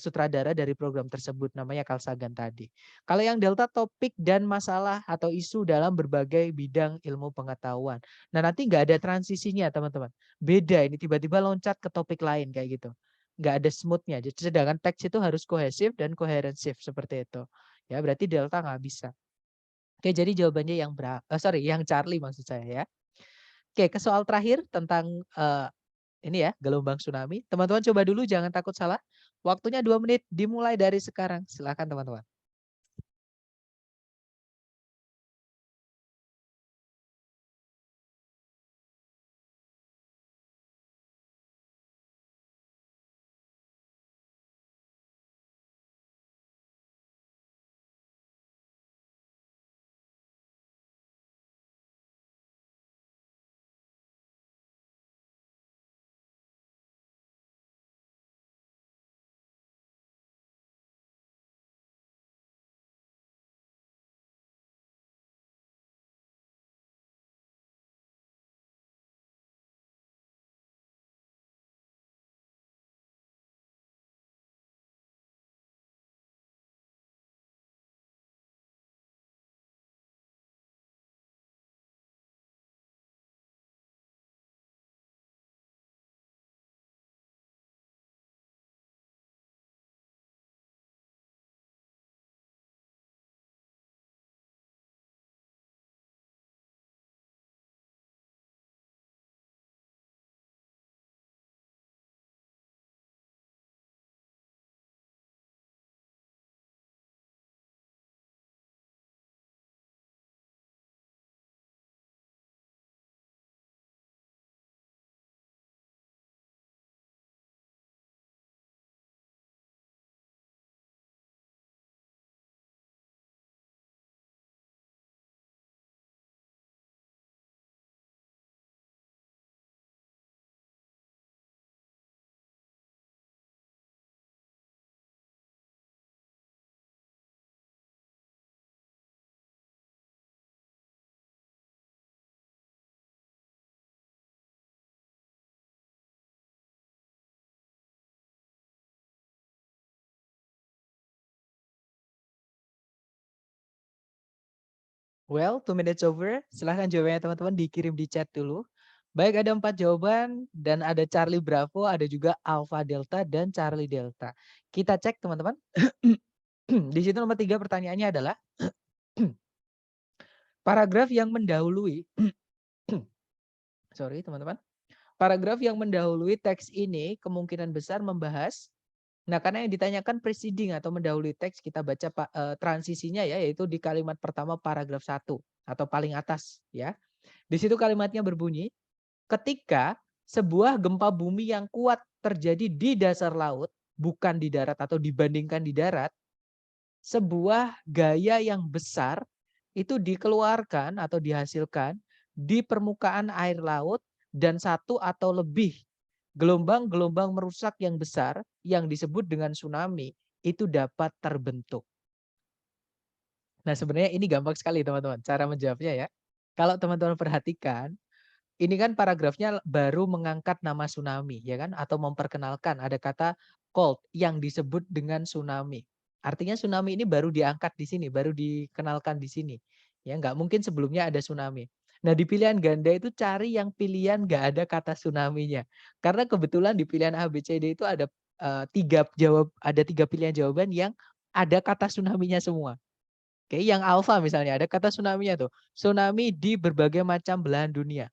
sutradara dari program tersebut, namanya Carl Sagan tadi. Kalau yang Delta, topik dan masalah atau isu dalam berbagai bidang ilmu pengetahuan. Nah, nanti nggak ada transisinya teman-teman. Beda ini, tiba-tiba loncat ke topik lain kayak gitu. Nggak ada smoothnya. Sedangkan teks itu harus kohesif dan koherensif seperti itu. Ya, berarti Delta nggak bisa. Oke, jadi jawabannya yang Charlie maksud saya ya. Oke, ke soal terakhir tentang ini ya, gelombang tsunami. Teman-teman coba dulu, jangan takut salah. Waktunya 2 menit, dimulai dari sekarang. Silakan teman-teman. Well, 2 minutes over. Silahkan jawabannya teman-teman dikirim di chat dulu. Baik, ada 4 jawaban dan ada Charlie Bravo, ada juga Alpha Delta dan Charlie Delta. Kita cek teman-teman. Di situ nomor 3 pertanyaannya adalah paragraf yang mendahului sorry teman-teman. Paragraf yang mendahului teks ini kemungkinan besar membahas. Nah, karena yang ditanyakan preceding atau mendahului teks, kita baca transisinya ya, yaitu di kalimat pertama paragraf 1 atau paling atas ya. Di situ kalimatnya berbunyi, ketika sebuah gempa bumi yang kuat terjadi di dasar laut, bukan di darat atau dibandingkan di darat, sebuah gaya yang besar itu dikeluarkan atau dihasilkan di permukaan air laut dan satu atau lebih gelombang-gelombang merusak yang besar yang disebut dengan tsunami itu dapat terbentuk. Nah, sebenarnya ini gampang sekali teman-teman cara menjawabnya ya. Kalau teman-teman perhatikan, ini kan paragrafnya baru mengangkat nama tsunami ya kan, atau memperkenalkan ada kata cold yang disebut dengan tsunami. Artinya tsunami ini baru diangkat di sini, baru dikenalkan di sini. Ya, nggak mungkin sebelumnya ada tsunami. Nah, di pilihan ganda itu cari yang pilihan nggak ada kata tsunami-nya. Karena kebetulan di pilihan A, B, C, D itu ada tiga pilihan jawaban yang ada kata tsunami-nya semua. Oke, yang alfa misalnya ada kata tsunami-nya tuh. Tsunami di berbagai macam belahan dunia.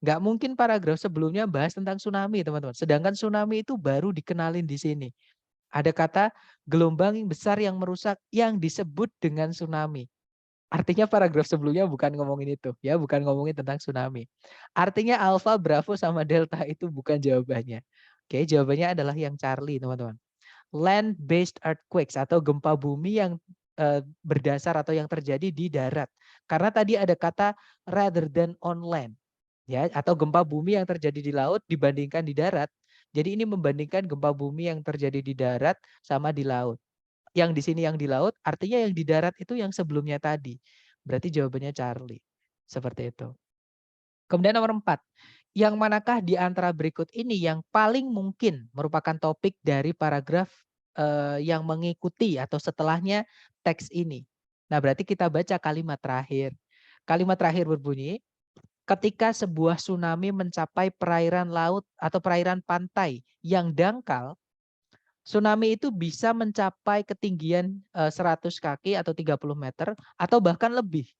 Nggak mungkin paragraf sebelumnya bahas tentang tsunami, teman-teman. Sedangkan tsunami itu baru dikenalin di sini. Ada kata gelombang besar yang merusak yang disebut dengan tsunami. Artinya paragraf sebelumnya bukan ngomongin itu, ya, bukan ngomongin tentang tsunami. Artinya alfa, bravo, sama delta itu bukan jawabannya. Oke, jawabannya adalah yang Charlie, teman-teman. Land-based earthquakes atau gempa bumi yang berdasar atau yang terjadi di darat. Karena tadi ada kata rather than on land. Ya, atau gempa bumi yang terjadi di laut dibandingkan di darat. Jadi ini membandingkan gempa bumi yang terjadi di darat sama di laut. Yang di sini yang di laut, artinya yang di darat itu yang sebelumnya tadi. Berarti jawabannya Charlie. Seperti itu. Kemudian nomor 4. Yang manakah di antara berikut ini yang paling mungkin merupakan topik dari paragraf yang mengikuti atau setelahnya teks ini. Nah, berarti kita baca kalimat terakhir. Kalimat terakhir berbunyi, ketika sebuah tsunami mencapai perairan laut atau perairan pantai yang dangkal, tsunami itu bisa mencapai ketinggian 100 kaki atau 30 meter atau bahkan lebih.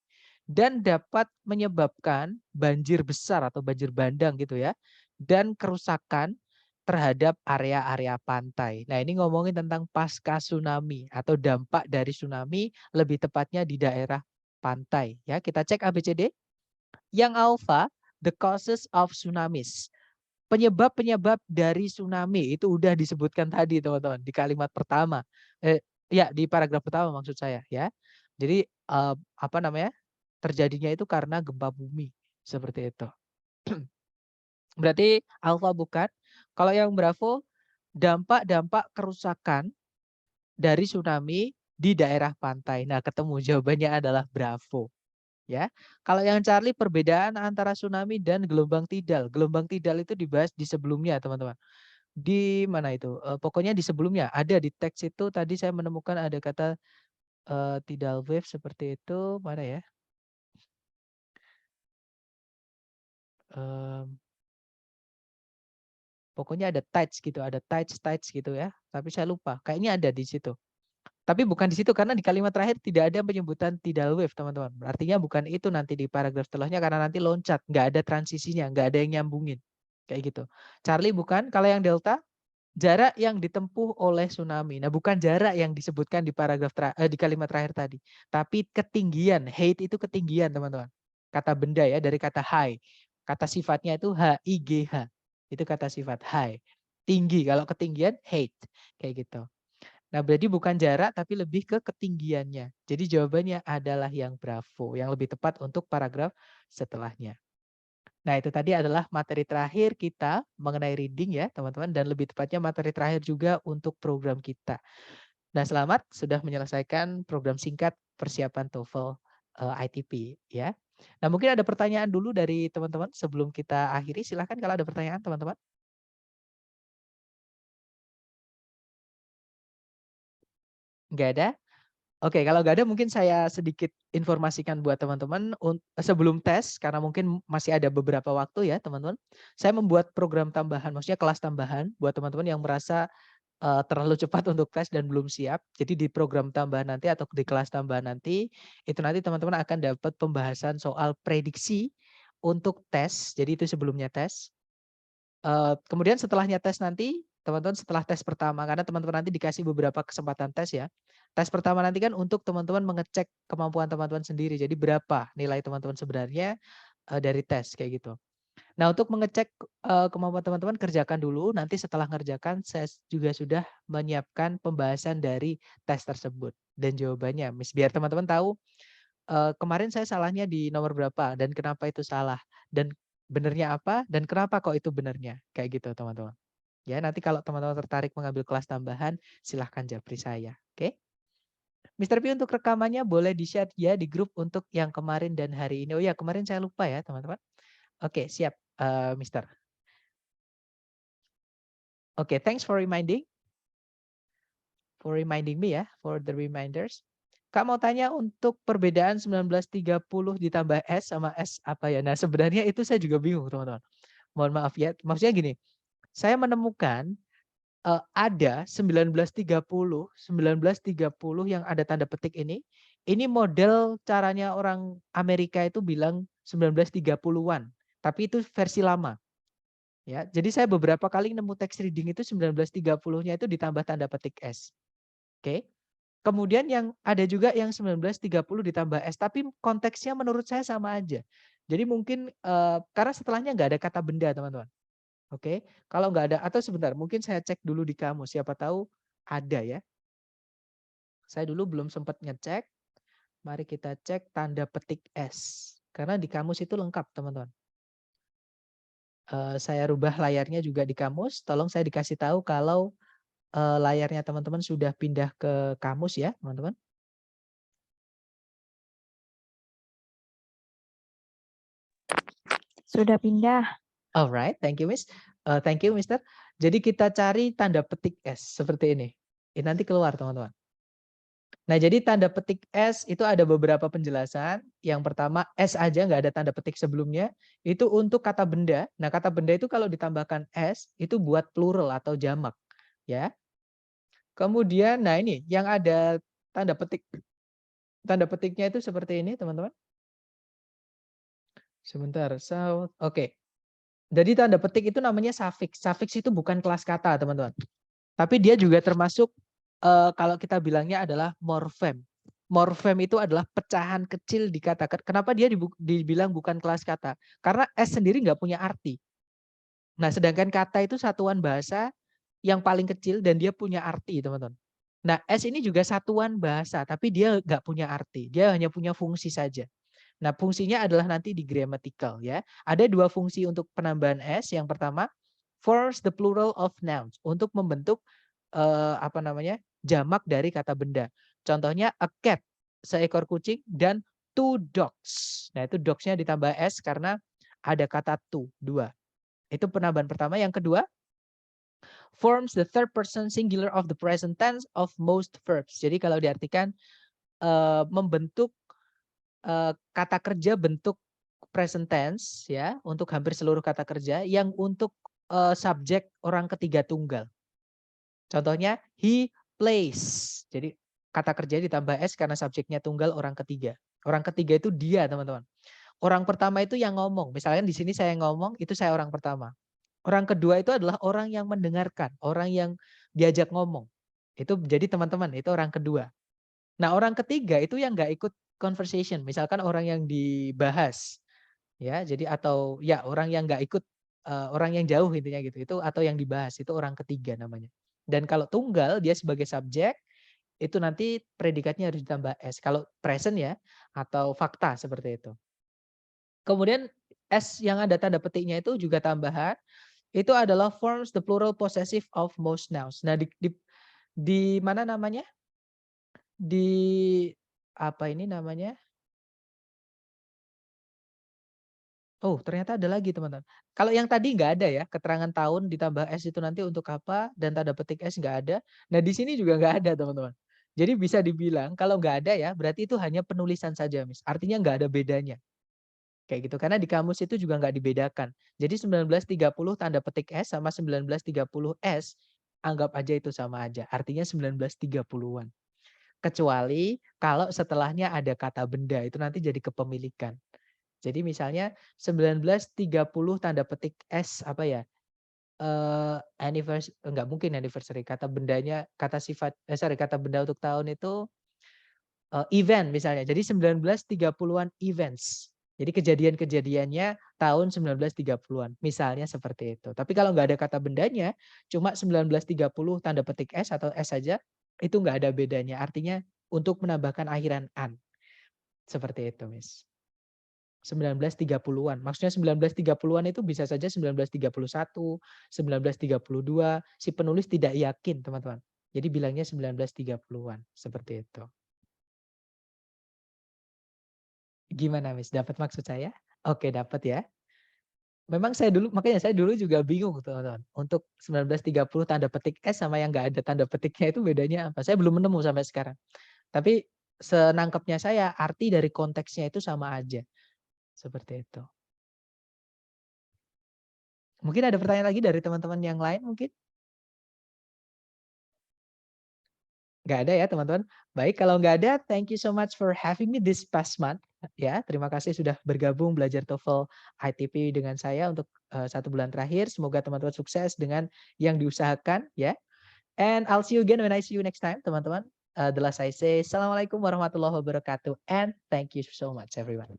Dan dapat menyebabkan banjir besar atau banjir bandang gitu ya. Dan kerusakan terhadap area-area pantai. Nah, ini ngomongin tentang pasca tsunami atau dampak dari tsunami, lebih tepatnya di daerah pantai ya. Kita cek ABCD. Yang alpha, the causes of tsunamis. Penyebab-penyebab dari tsunami itu udah disebutkan tadi teman-teman di kalimat pertama. Ya di paragraf pertama maksud saya ya. Jadi apa namanya? Terjadinya itu karena gempa bumi seperti itu. Berarti alfa bukan. Kalau yang bravo, dampak-dampak kerusakan dari tsunami di daerah pantai. Nah, ketemu jawabannya adalah bravo. Ya, kalau yang Charlie perbedaan antara tsunami dan gelombang tidal. Gelombang tidal itu dibahas di sebelumnya, teman-teman. Di mana itu? Pokoknya di sebelumnya ada di teks itu tadi saya menemukan ada kata tidal wave seperti itu. Mana ya? Em, Pokoknya ada tides gitu, ada tides gitu ya. Tapi saya lupa. Kayaknya ada di situ. Tapi bukan di situ karena di kalimat terakhir tidak ada penyebutan tidal wave, teman-teman. Artinya bukan itu nanti di paragraf setelahnya karena nanti loncat, nggak ada transisinya, nggak ada yang nyambungin. Kayak gitu. Charlie bukan. Kalau yang delta, jarak yang ditempuh oleh tsunami. Nah, bukan jarak yang disebutkan di paragraf di kalimat terakhir tadi, tapi ketinggian. Height itu ketinggian, teman-teman. Kata benda ya, dari kata high. Kata sifatnya itu HIGH. Itu kata sifat high. Tinggi. Kalau ketinggian height. Kayak gitu. Nah, berarti bukan jarak tapi lebih ke ketinggiannya. Jadi jawabannya adalah yang bravo, yang lebih tepat untuk paragraf setelahnya. Nah, itu tadi adalah materi terakhir kita mengenai reading ya, teman-teman, dan lebih tepatnya materi terakhir juga untuk program kita. Nah, selamat sudah menyelesaikan program singkat persiapan TOEFL ITP ya. Nah, mungkin ada pertanyaan dulu dari teman-teman sebelum kita akhiri. Silahkan kalau ada pertanyaan, teman-teman. Nggak ada? Oke, kalau nggak ada mungkin saya sedikit informasikan buat teman-teman sebelum tes karena mungkin masih ada beberapa waktu ya teman-teman. Saya membuat program tambahan, maksudnya kelas tambahan buat teman-teman yang merasa terlalu cepat untuk tes dan belum siap. Jadi di program tambahan nanti atau di kelas tambahan nanti itu nanti teman-teman akan dapat pembahasan soal prediksi untuk tes. Jadi itu sebelumnya tes. Kemudian setelahnya tes nanti, teman-teman setelah tes pertama, karena teman-teman nanti dikasih beberapa kesempatan tes ya. Tes pertama nanti kan untuk teman-teman mengecek kemampuan teman-teman sendiri. Jadi berapa nilai teman-teman sebenarnya dari tes kayak gitu. Nah, untuk mengecek kemampuan teman-teman kerjakan dulu. Nanti setelah ngerjakan saya juga sudah menyiapkan pembahasan dari tes tersebut dan jawabannya. Biar teman-teman tahu kemarin saya salahnya di nomor berapa dan kenapa itu salah dan benernya apa dan kenapa kok itu benernya kayak gitu teman-teman. Ya nanti kalau teman-teman tertarik mengambil kelas tambahan silahkan japri saya. Oke. Mister P untuk rekamannya boleh di-share ya di grup untuk yang kemarin dan hari ini. Oh ya kemarin saya lupa ya teman-teman. Oke siap Mister. Oke thanks for reminding me ya for the reminders. Kak mau tanya untuk perbedaan 1930 ditambah S sama S apa ya? Nah sebenarnya itu saya juga bingung teman-teman. Mohon maaf ya. Maksudnya gini, saya menemukan ada 1930 yang ada tanda petik ini model caranya orang Amerika itu bilang 1930-an. Tapi itu versi lama. Ya, jadi saya beberapa kali nemu text reading itu 1930-nya itu ditambah tanda petik S. Oke. Kemudian yang ada juga yang 1930 ditambah S, tapi konteksnya menurut saya sama aja. Jadi mungkin karena setelahnya nggak ada kata benda teman-teman. Oke, kalau nggak ada atau sebentar mungkin saya cek dulu di kamus, siapa tahu ada ya. Saya dulu belum sempat ngecek, mari kita cek tanda petik S. Karena di kamus itu lengkap teman-teman. Saya rubah layarnya juga di kamus. Tolong saya dikasih tahu kalau layarnya teman-teman sudah pindah ke kamus ya, teman-teman. Sudah pindah. Alright, thank you, Miss. Thank you, Mister. Jadi kita cari tanda petik S seperti ini. Ini nanti keluar, teman-teman. Nah, jadi tanda petik S itu ada beberapa penjelasan. Yang pertama, S aja nggak ada tanda petik sebelumnya. Itu untuk kata benda. Nah, kata benda itu kalau ditambahkan S, itu buat plural atau jamak. Ya. Kemudian, nah ini yang ada tanda petik. Tanda petiknya itu seperti ini, teman-teman. Sebentar, oke. Jadi tanda petik itu namanya suffix. Suffix itu bukan kelas kata, teman-teman. Tapi dia juga termasuk kalau kita bilangnya adalah morfem. Morfem itu adalah pecahan kecil di kata. Kenapa dia dibilang bukan kelas kata? Karena S sendiri nggak punya arti. Nah, sedangkan kata itu satuan bahasa yang paling kecil dan dia punya arti, teman-teman. Nah, S ini juga satuan bahasa, tapi dia nggak punya arti. Dia hanya punya fungsi saja. Nah, fungsinya adalah nanti di grammatical ya. Ada dua fungsi untuk penambahan S. Yang pertama, forms the plural of nouns untuk membentuk apa namanya? Jamak dari kata benda. Contohnya a cat, seekor kucing, dan two dogs. Nah, itu dogs-nya ditambah S karena ada kata two, dua. Itu penambahan pertama. Yang kedua, forms the third person singular of the present tense of most verbs. Jadi kalau diartikan membentuk kata kerja bentuk present tense ya untuk hampir seluruh kata kerja yang untuk subjek orang ketiga tunggal. Contohnya he plays. Jadi kata kerja ditambah s karena subjeknya tunggal orang ketiga. Orang ketiga itu dia, teman-teman. Orang pertama itu yang ngomong. Misalnya di sini saya ngomong, itu saya orang pertama. Orang kedua itu adalah orang yang mendengarkan, orang yang diajak ngomong. Itu jadi teman-teman, itu orang kedua. Nah, orang ketiga itu yang nggak ikut conversation. Misalkan orang yang dibahas, ya. Jadi atau ya orang yang nggak ikut, orang yang jauh intinya gitu. Itu atau yang dibahas itu orang ketiga namanya. Dan kalau tunggal dia sebagai subjek itu nanti predikatnya harus ditambah s. Kalau present ya atau fakta seperti itu. Kemudian s yang ada tanda petiknya itu juga tambahan. Itu adalah forms the plural possessive of most nouns. Nah, di mana namanya? Di apa ini namanya? Oh, ternyata ada lagi, teman-teman. Kalau yang tadi nggak ada ya, keterangan tahun ditambah S itu nanti untuk apa dan tanda petik S nggak ada. Nah, di sini juga nggak ada, teman-teman. Jadi bisa dibilang kalau nggak ada ya, berarti itu hanya penulisan saja, Miss. Artinya nggak ada bedanya. Kayak gitu. Karena di kamus itu juga nggak dibedakan. Jadi 1930 tanda petik S sama 1930 S, anggap aja itu sama aja. Artinya 1930-an. Kecuali kalau setelahnya ada kata benda, itu nanti jadi kepemilikan. Jadi misalnya 1930 tanda petik S apa ya? Anniversary enggak mungkin anniversary, kata bendanya, kata sifat kata benda untuk tahun itu event misalnya. Jadi 1930-an events. Jadi kejadian-kejadiannya tahun 1930-an. Misalnya seperti itu. Tapi kalau nggak ada kata bendanya, cuma 1930 tanda petik S atau S saja, itu nggak ada bedanya. Artinya untuk menambahkan akhiran an. Seperti itu, Miss. 1930-an. Maksudnya 1930-an itu bisa saja 1931, 1932. Si penulis tidak yakin, teman-teman. Jadi bilangnya 1930-an. Seperti itu. Gimana, Miss? Dapat maksud saya? Oke, dapat ya. Memang makanya saya dulu juga bingung, teman-teman. Untuk 1930 tanda petik S sama yang nggak ada tanda petiknya itu bedanya apa? Saya belum menemu sampai sekarang. Tapi senangkapnya saya, arti dari konteksnya itu sama aja. Seperti itu. Mungkin ada pertanyaan lagi dari teman-teman yang lain mungkin? Nggak ada ya, teman-teman. Baik, kalau nggak ada, thank you so much for having me this past month. Ya, terima kasih sudah bergabung belajar TOEFL ITP dengan saya untuk 1 bulan terakhir. Semoga teman-teman sukses dengan yang diusahakan ya. And I'll see you again when I see you next time, teman-teman. The last I say, Assalamualaikum warahmatullahi wabarakatuh and thank you so much everyone.